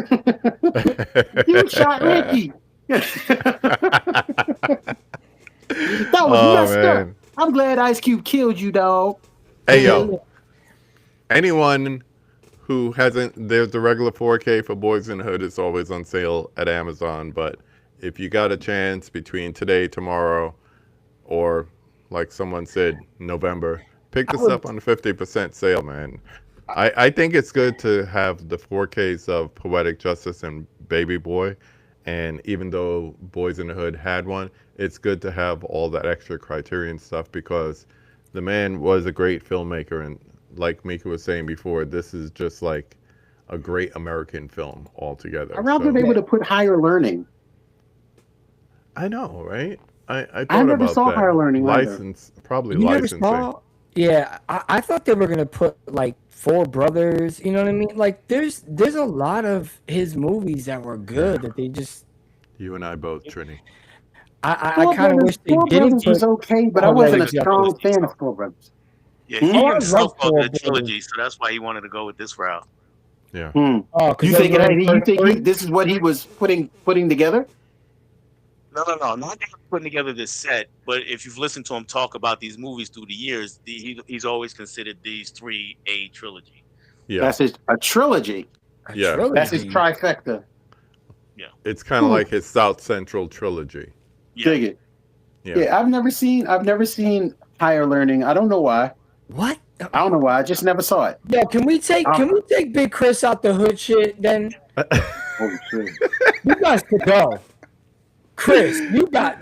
You shot Ricky. That was messed up. I'm glad Ice Cube killed you, dog. Hey, yo. Anyone who hasn't, there's the regular 4K for Boys in the Hood. It's always on sale at Amazon. But if you got a chance between today, tomorrow, or like someone said, November, pick this up on the 50% sale, man. I think it's good to have the 4Ks of Poetic Justice and Baby Boy. And even though Boys in the Hood had one, it's good to have all that extra Criterion stuff because the man was a great filmmaker. And like Mika was saying before, this is just like a great American film altogether. I'd rather they would have put Higher Learning. I know, right? I thought I never about saw that. Higher Learning Probably You never licensing. saw? Yeah, I thought they were gonna put like Four Brothers. You know what I mean? Like, there's a lot of his movies that were good that they just. You and I both, Trini. I kind of wish they Four didn't. Brothers was okay, but I wasn't a strong fan of Four Brothers. Yeah, he I himself love called Four it a Brothers. trilogy, so that's why he wanted to go with this route. Yeah. Oh, 'cause You they think were that, in you first think three? this is what he was putting together? No, not that he's putting together this set, but if you've listened to him talk about these movies through the years, he's always considered these three a trilogy. Yeah. That's a trilogy. A Yeah. trilogy. That's his trifecta. It's kind of like his South Central trilogy. Yeah. Dig it. Yeah. Yeah, I've never seen Higher Learning. I don't know why. What? I don't know why. I just never saw it. Yo, can we take Big Chris out the hood shit then? Oh shit. You guys could go. Chris, you got.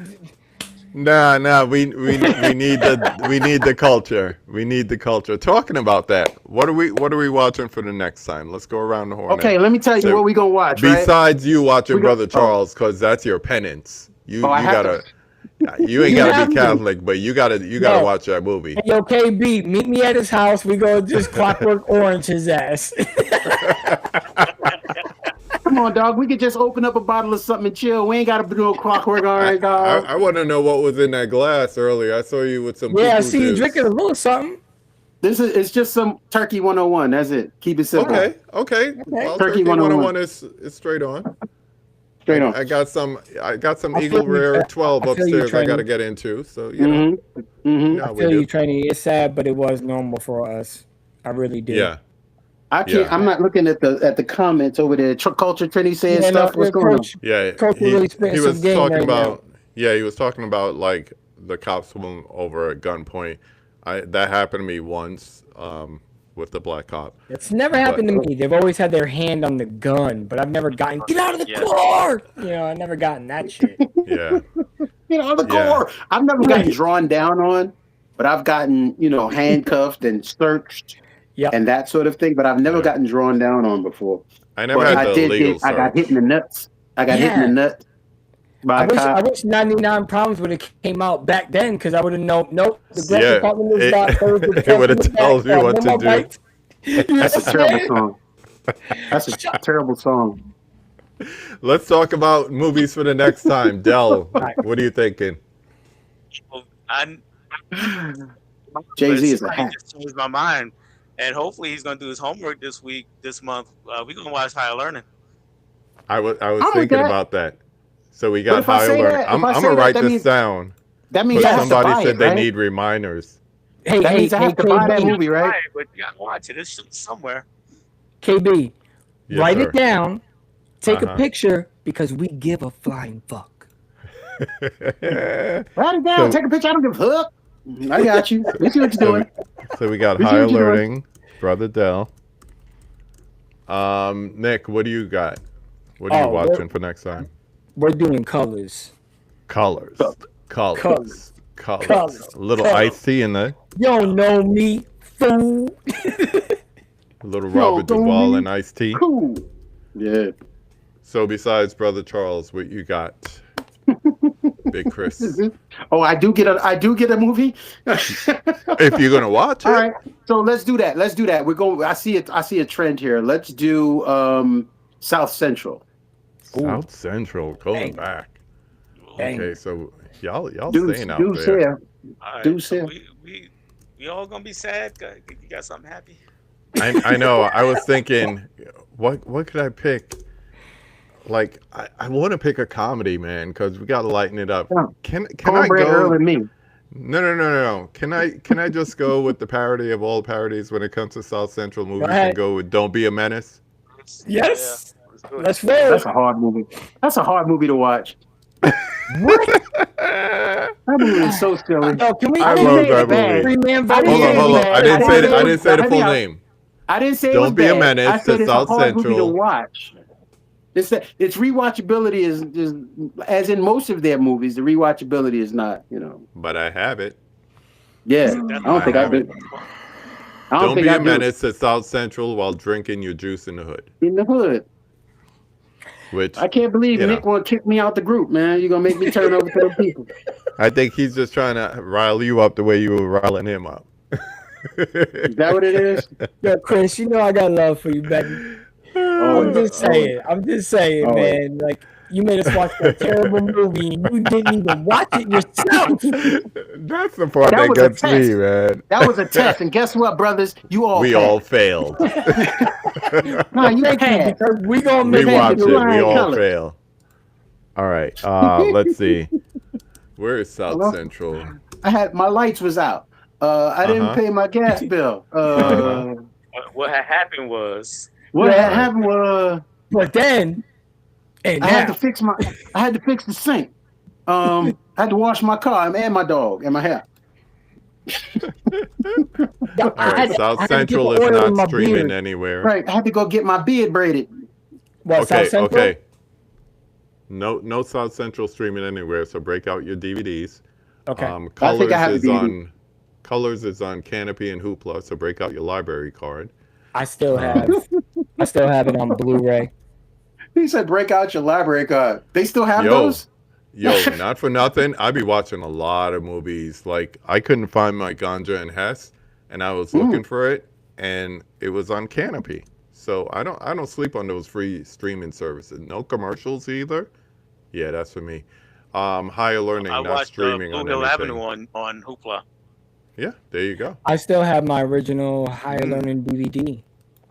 Nah. We need the culture. We need the culture. Talking about that, what are we watching for the next time? Let's go around the horn. Okay, let me tell you So, what we gonna watch. Right? Besides you watching We got- Brother Charles, because that's your penance. You I have gotta. You ain't You gotta have be to. Catholic, but you gotta No. watch that movie. Yo, KB, meet me at his house. We go just Clockwork Orange his ass. Come on, dog. We could just open up a bottle of something and chill. We ain't gotta do no Clockwork Orange, dog. I want to know what was in that glass earlier. I saw you with some. Yeah, I poo-poo see you juice. drinking a little something. It's just some Turkey 101. That's it. Keep it simple. Okay. Well, Turkey Turkey 101 is straight on. Straight on. I got some I Eagle feel you, Rare I 12 feel you, upstairs I Trey. got to get into. So, you know. Mm-hmm. I feel you, Trini. It's sad, but it was normal for us. I really did. Yeah. I can't. Yeah. I'm not looking at the comments over there. Culture Trinity saying Yeah, no, stuff. What's going on? Coach, Yeah. Coach really spitting he some was game talking right about. Yeah, he was talking about like the cops pulling over at gunpoint. That happened to me once with the black cop. It's never happened to me. They've always had their hand on the gun, but I've never gotten get out of the car. You know, I've never gotten that shit. Yeah. The Yeah. core. I've never gotten drawn down on, but I've gotten handcuffed and searched Yep. and that sort of thing. But I've never gotten drawn down on before. I never But had the legal I got hit in the nuts. I got hit in the nuts by I a cop. wish 99 Problems would have came out back then because I would have known. Nope, the Grant Yeah, Department was it- not closed. it would have told you what to do. That's a terrible song. That's a terrible song. Let's talk about movies for the next time. Del, Right. what are you thinking? Well, Jay-Z is a hack. just changed my mind, and hopefully he's gonna do his homework this month. We're gonna watch Higher Learning. I was I'm with thinking that. about that. So we But got if I higher say learning. that- I'm if I say gonna that, write that this means- down. That means I have to Somebody buy said it, they right? need reminders. Hey, That means I have to buy that KB, movie, right? Right, but you gotta watch it. It's somewhere. KB, Yes, write sir. it down. Take a Uh-huh. picture because we give a flying fuck. Write it down. So- Take a picture. I don't give a fuck. I got you. You see what you're doing. So we got We see higher what you're doing. learning, Brother Dell. Nick, what do you got? What are you Oh, watching for next time? We're doing colors. Colors. Colors. Colors. Colors. Colors. A little Colors. iced tea in there. You don't know me, fool. A little Yo, Robert don't Duvall we- and iced tea. Cool. Yeah. So besides Brother Charles, what you got? Big Chris. Oh, I do get a movie. If you're gonna watch it. All right. So let's do that. We're going. I see a trend here. Let's do South Central. South Central going Dang. back. Dang. Okay, so y'all Deuce, staying out Deuce there. here. All right, Deuce so here. we all gonna be sad. You got something happy? I know. I was thinking, what could I pick? Like, I want to pick a comedy, man, because we got to lighten it up. Yeah. Can I Cornbread Earl go? and me. No. Can I just go with the parody of all parodies when it comes to South Central movies ahead. and go with "Don't Be a Menace"? Yes. Yeah, let's do it. Let's roll. That's a hard movie. That's a hard movie to watch. What? That movie is so silly. No, can we? I didn't love say that it's bad. movie. Three-man I vote. didn't say Hold on. bad. I didn't say the full Hear me out. name. I didn't say it Don't was be a bad. menace I said to it's South a hard movie to Central. watch. Its rewatchability is as in most of their movies. The rewatchability is not, But I have it. Yeah, That's I don't think I have it. do. I don't Don't think be I a do. menace to South Central while drinking your juice in the hood. In the hood. Which I can't believe You know. Nick want to kick me out the group, man. You're gonna make me turn over to the people. I think he's just trying to rile you up the way you were riling him up. Is that what it is? Yo, Chris, you know I got love for you, baby. Oh, I'm just saying. Oh. Man. Like, you made us watch that terrible movie and you didn't even watch it yourself. That's the part That that was a gets me, test. man. That was a test, and guess what, brothers? You all We passed. all failed. No, you Thank you, passed. because we gonna We make watch you it. lying We all colors. fail. All right. Let's see. Where is South Hello? Central? I had my lights was out. I didn't Uh-huh. pay my gas bill. What had happened was What Yeah. had happened was But then, and I had now, to fix the sink. I had to wash my car and my dog and my hair. All right. South Central is not streaming anywhere. Right. I had to go get my beard braided. What, Okay. South Central? Okay. No South Central streaming anywhere. So break out your DVDs. Okay. I think I have Colors the is DVD. on. Colors is on Canopy and Hoopla. So break out your library card. I still have it on Blu-ray. He said, "Break out your library card." They still have Yo. those. Yo, not for nothing. I be watching a lot of movies. Like I couldn't find my Ganja and Hess, and I was looking for it, and it was on Canopy. So I don't sleep on those free streaming services. No commercials either. Yeah, that's for me. Higher Learning, I not watched streaming Blue on Hill anything. Avenue on Hoopla. Yeah, there you go. I still have my original Higher Learning DVD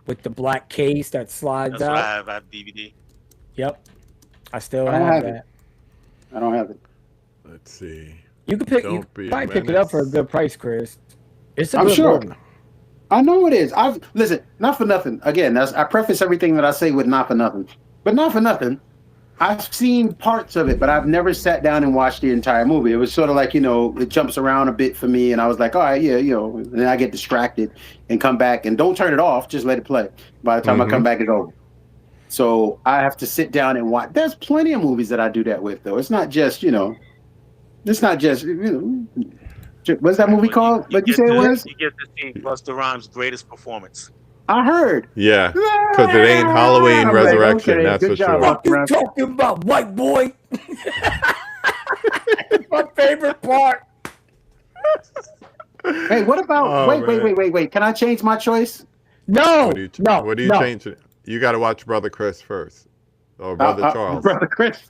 with the black case that slides That's why out. I have DVD. Yep. I still I don't have have that. it. I don't have it. Let's see. You could pick. You Don't be could a probably pick it up for a menace. good price, Chris. It's a I'm good sure. movie. I know it is. Listen, not for nothing. Again, I preface everything that I say with not for nothing. But not for nothing. I've seen parts of it, but I've never sat down and watched the entire movie. It was sort of like, it jumps around a bit for me, and I was like, all right, yeah, and then I get distracted and come back, and don't turn it off, just let it play. By the time I come back, it's over. So I have to sit down and watch. There's plenty of movies that I do that with, though. It's not just, what's that movie called? What you say it was? You get to see Busta Rhymes' greatest performance. I heard. Yeah, because it ain't Halloween I'm like, Resurrection. okay, That's good for job, sure. What you talking about, white boy? My favorite part. Hey, what about? Oh, man. Wait. Can I change my choice? No, What do you, no, what do you no. change it? You got to watch Brother Chris first, or Brother Charles. Brother Chris.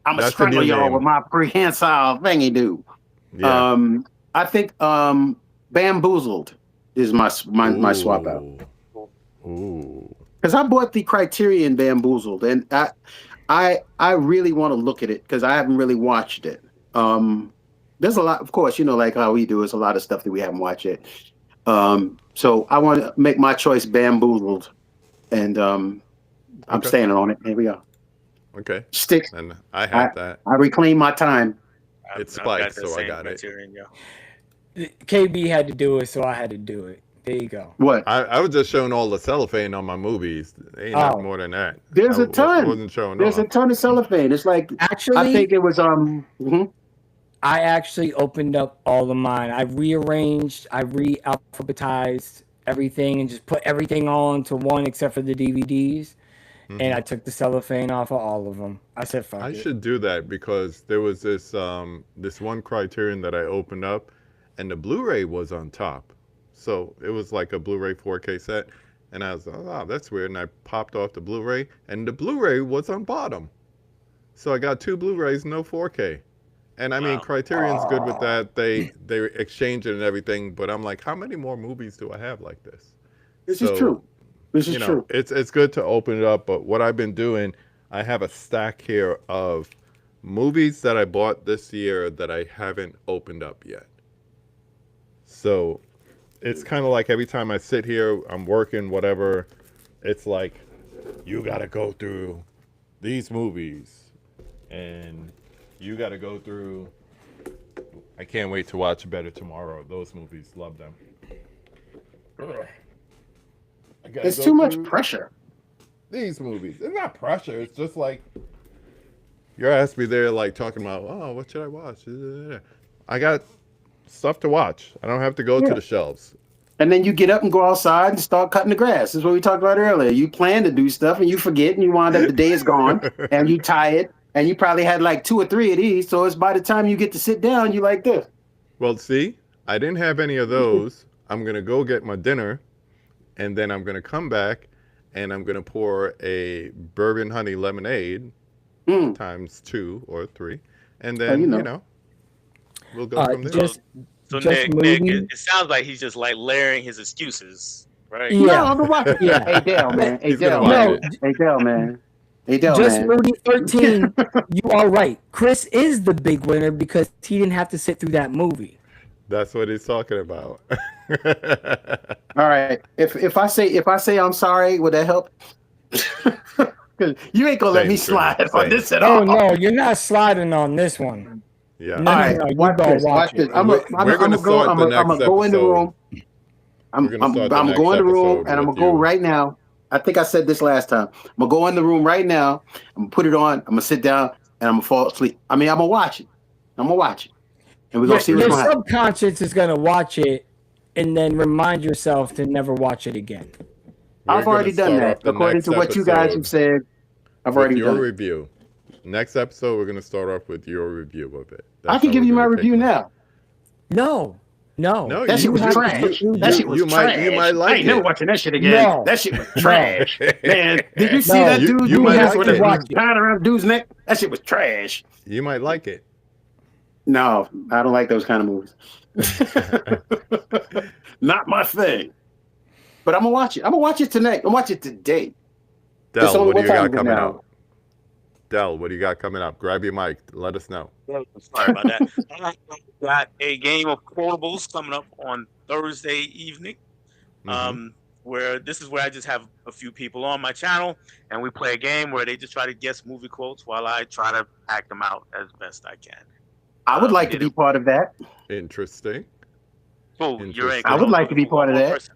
I'm That's a strangle the new y'all name. with my prehensile thingy do. Yeah. I think Bamboozled is my swap out. Ooh. Because I bought the Criterion Bamboozled, and I really want to look at it because I haven't really watched it. There's a lot, of course, like how we do. There's a lot of stuff that we haven't watched yet. So I want to make my choice Bamboozled, and I'm Okay. standing on it. Here we go. Okay. Sticks. And I have that. I reclaim my time. It's I've got spiked, the so I same got it. criterion, yo. KB had to do it, so I had to do it. There you go. What? I was just showing all the cellophane on my movies. Ain't nothing more than that. There's I a ton. wasn't showing There's a off. ton of cellophane. It's like Actually, I think it was mhm. I actually opened up all of mine. I rearranged, I re-alphabetized everything and just put everything all into one except for the DVDs. And I took the cellophane off of all of them. I said, fuck I it. should do that because there was this one Criterion that I opened up, and the Blu-ray was on top. So it was like a Blu-ray 4K set, And I was like, oh, that's weird. And I popped off the Blu-ray, and the Blu-ray was on bottom. So I got 2 Blu-rays, no 4K. And I mean, Wow. Criterion's good with that. They exchange it and everything. But I'm like, how many more movies do I have like this? This is true. This is true. It's good to open it up. But what I've been doing, I have a stack here of movies that I bought this year that I haven't opened up yet. So it's kind of like every time I sit here, I'm working, whatever, it's like, you got to go through these movies. And you got to go through, I can't wait to watch Better Tomorrow. Those movies, love them. It's too much pressure. These movies. It's not pressure. It's just like, your ass be there like talking about, oh, what should I watch? I got stuff to watch. I don't have to go to the shelves. And then you get up and go outside and start cutting the grass. This is what we talked about earlier. You plan to do stuff and you forget and you wind up the day is gone and you tired and you probably had like 2 or 3 of these. So it's by the time you get to sit down, you like this. Well, see, I didn't have any of those. I'm going to go get my dinner and then I'm going to come back and I'm going to pour a bourbon honey lemonade times 2 or 3. And then, you know, we'll go from there. So Nick, it sounds like he's just like layering his excuses, right? Yeah. No, I'm watching. Yeah. Hey, Dale, man. Hey, Dale, man. Hey, Dale, man. Hey, Dale, just man. Rudy 13, you are right. Chris is the big winner because he didn't have to sit through that movie. That's what he's talking about. All right. If I say I'm sorry, would that help? You ain't gonna let me slide on this at all. Oh no, you're not sliding on this one. Yeah. No, all right. Watch this. I'm gonna go in the room. I'm going in the room and I'm gonna go right now. I think I said this last time. I'm gonna go in the room right now. I'm gonna put it on. I'm gonna sit down and I'm gonna fall asleep. I mean, I'm gonna watch it. And we're gonna see what's your gonna happen. subconscious is gonna watch it and then remind yourself to never watch it again. I've already done that. According to what you guys have said, I've already done your review. Next episode, we're going to start off with your review of it. I can give you my review now. No, that shit was trash. That shit was trash. You might like it. I ain't never watching that shit again. No. That shit was trash. Man, did you see that dude? You might like it. Tying around dude's neck. That shit was trash. You might like it. No, I don't like those kind of movies. Not my thing. But I'm gonna watch it. I'm gonna watch it tonight. I'm gonna watch it today. Del, what do you got coming up? Del, what do you got coming up? Grab your mic. Let us know. Sorry about that. I got a game of quotables coming up on Thursday evening. Where this is where I just have a few people on my channel and we play a game where they just try to guess movie quotes while I try to act them out as best I can. I would like to be part of that. Interesting. Oh, I would like to be part of that.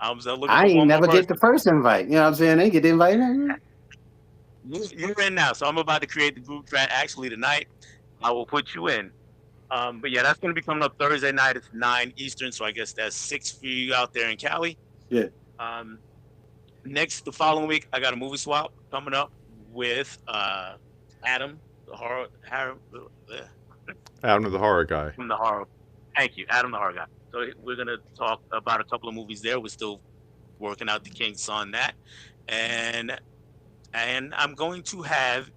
I ain't never get the first invite. You know what I'm saying? They get the invite. You're in now, so I'm about to create the group chat actually tonight. I will put you in. But yeah, that's going to be coming up Thursday night. It's 9 Eastern, so I guess that's 6 for you out there in Cali. Yeah. The following week, I got a movie swap coming up with Adam, the horror guy. From the horror. Thank you, Adam, the horror guy. So we're going to talk about a couple of movies there. We're still working out the kinks on that. And I'm going to have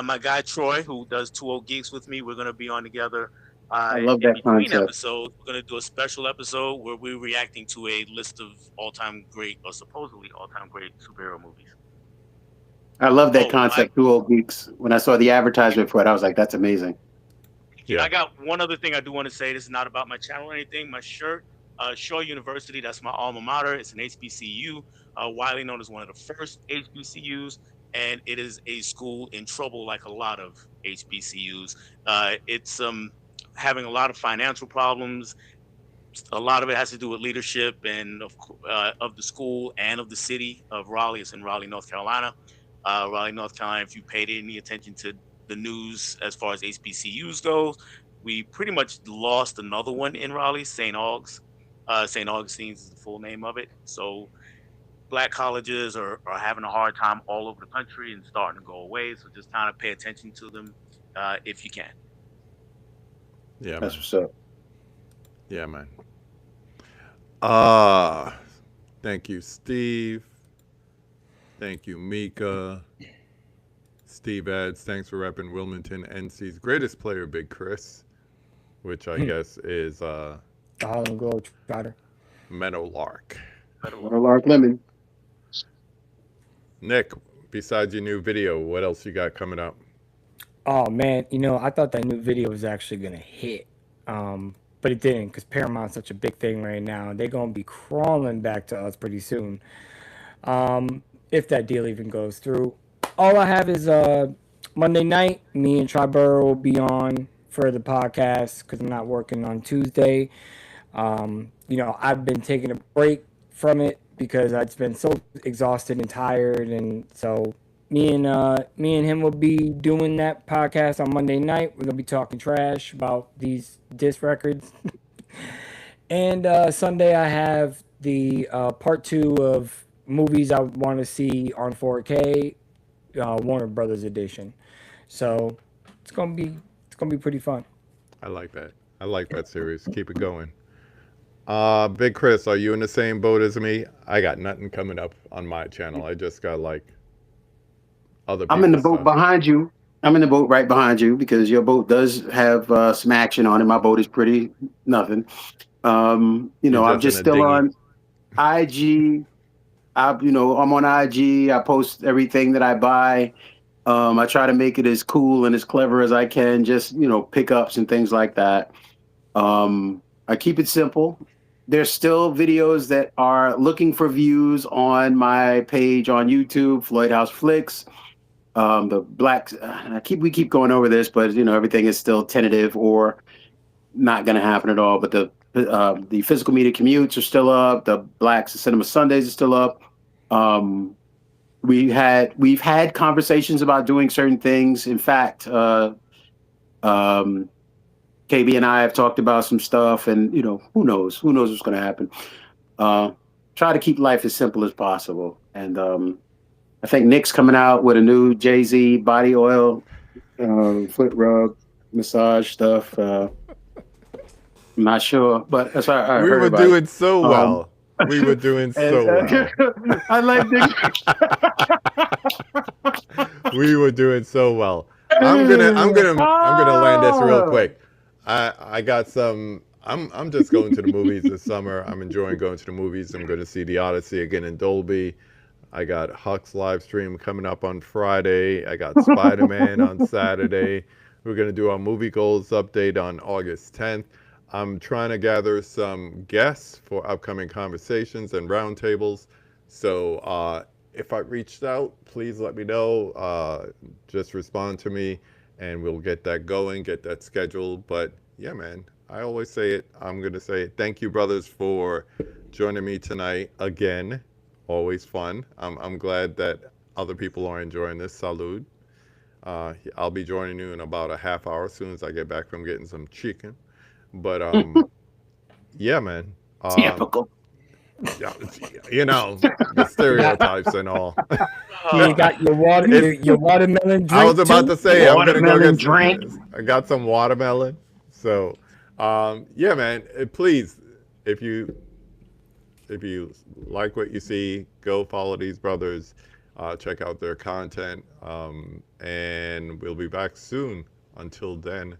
my guy Troy, who does 2 Geeks with me. We're going to be on together. I love that concept. Episodes, we're going to do a special episode where we're reacting to a list of all-time great or supposedly all-time great superhero movies. I love that concept, 2 Geeks. When I saw the advertisement for it, I was like, that's amazing. Yeah. I got one other thing I do want to say. This is not about my channel or anything. My shirt, Shaw University, that's my alma mater. It's an HBCU, widely known as one of the first HBCUs, and it is a school in trouble like a lot of HBCUs. It's having a lot of financial problems. A lot of it has to do with leadership and of the school and of the city of Raleigh. It's in Raleigh, North Carolina. Raleigh, North Carolina, if you paid any attention to the news as far as HBCUs goes, we pretty much lost another one in Raleigh, St. Augs. St. Augustine's is the full name of it. So Black colleges are having a hard time all over the country and starting to go away. So just kind of pay attention to them if you can. Yeah, that's what's up. Yeah, man. Thank you, Steve. Thank you, Mika. Steve adds, thanks for repping Wilmington, NC's greatest player, Big Chris, which I guess is The Harlem Globetrotter. Meadowlark. Little Lark Lemon. Nick, besides your new video, what else you got coming up? Oh man, I thought that new video was actually gonna hit, but it didn't because Paramount's such a big thing right now. They're gonna be crawling back to us pretty soon, if that deal even goes through. All I have is Monday night. Me and Triborough will be on for the podcast because I'm not working on Tuesday. I've been taking a break from it because I've been so exhausted and tired, and so me and him will be doing that podcast on Monday night. We're gonna be talking trash about these disc records. And Sunday I have the part 2 of movies I want to see on 4K, Warner Brothers edition. So it's gonna be pretty fun. I like that. I like that series. Keep it going. Big Chris, are you in the same boat as me? I got nothing coming up on my channel. I just got like other I'm in the people's boat stuff. behind you. I'm in the boat right behind you because your boat does have some action on it. My boat is pretty nothing. I'm just just in a still dinghy. on IG. I'm on IG. I post everything that I buy. I try to make it as cool and as clever as I can. Just pickups and things like that. I keep it simple. There's still videos that are looking for views on my page on YouTube, Floyd House Flicks. The black, we keep going over this, but everything is still tentative or not going to happen at all. But the physical media commutes are still up. The Blacks Cinema Sundays are still up. We've had conversations about doing certain things. In fact, KB and I have talked about some stuff, and who knows what's going to happen. Try to keep life as simple as possible, and I think Nick's coming out with a new Jay-Z body oil, foot rub, massage stuff. I'm not sure, but that's what I We heard were about. doing so well. We were doing so well. I like Nick. We were doing so well. I'm gonna land this real quick. I got some. I'm just going to the movies this summer. I'm enjoying going to the movies. I'm going to see The Odyssey again in Dolby. I got Huck's live stream coming up on Friday. I got Spider-Man on Saturday. We're going to do our movie goals update on August 10th. I'm trying to gather some guests for upcoming conversations and roundtables. So if I reached out, please let me know. Just respond to me and we'll get that going, get that scheduled. But yeah, man, I always say it. I'm going to say it. Thank you, brothers, for joining me tonight again. Always fun. I'm glad that other people are enjoying this. Salud. I'll be joining you in about a half hour as soon as I get back from getting some chicken. But yeah, man. Typical. The stereotypes and all. You got your watermelon drink. I was about to say I'm gonna go Watermelon get drink. I got some watermelon. So yeah, man. Please, if you like what you see, go follow these brothers. Check out their content. And we'll be back soon. Until then.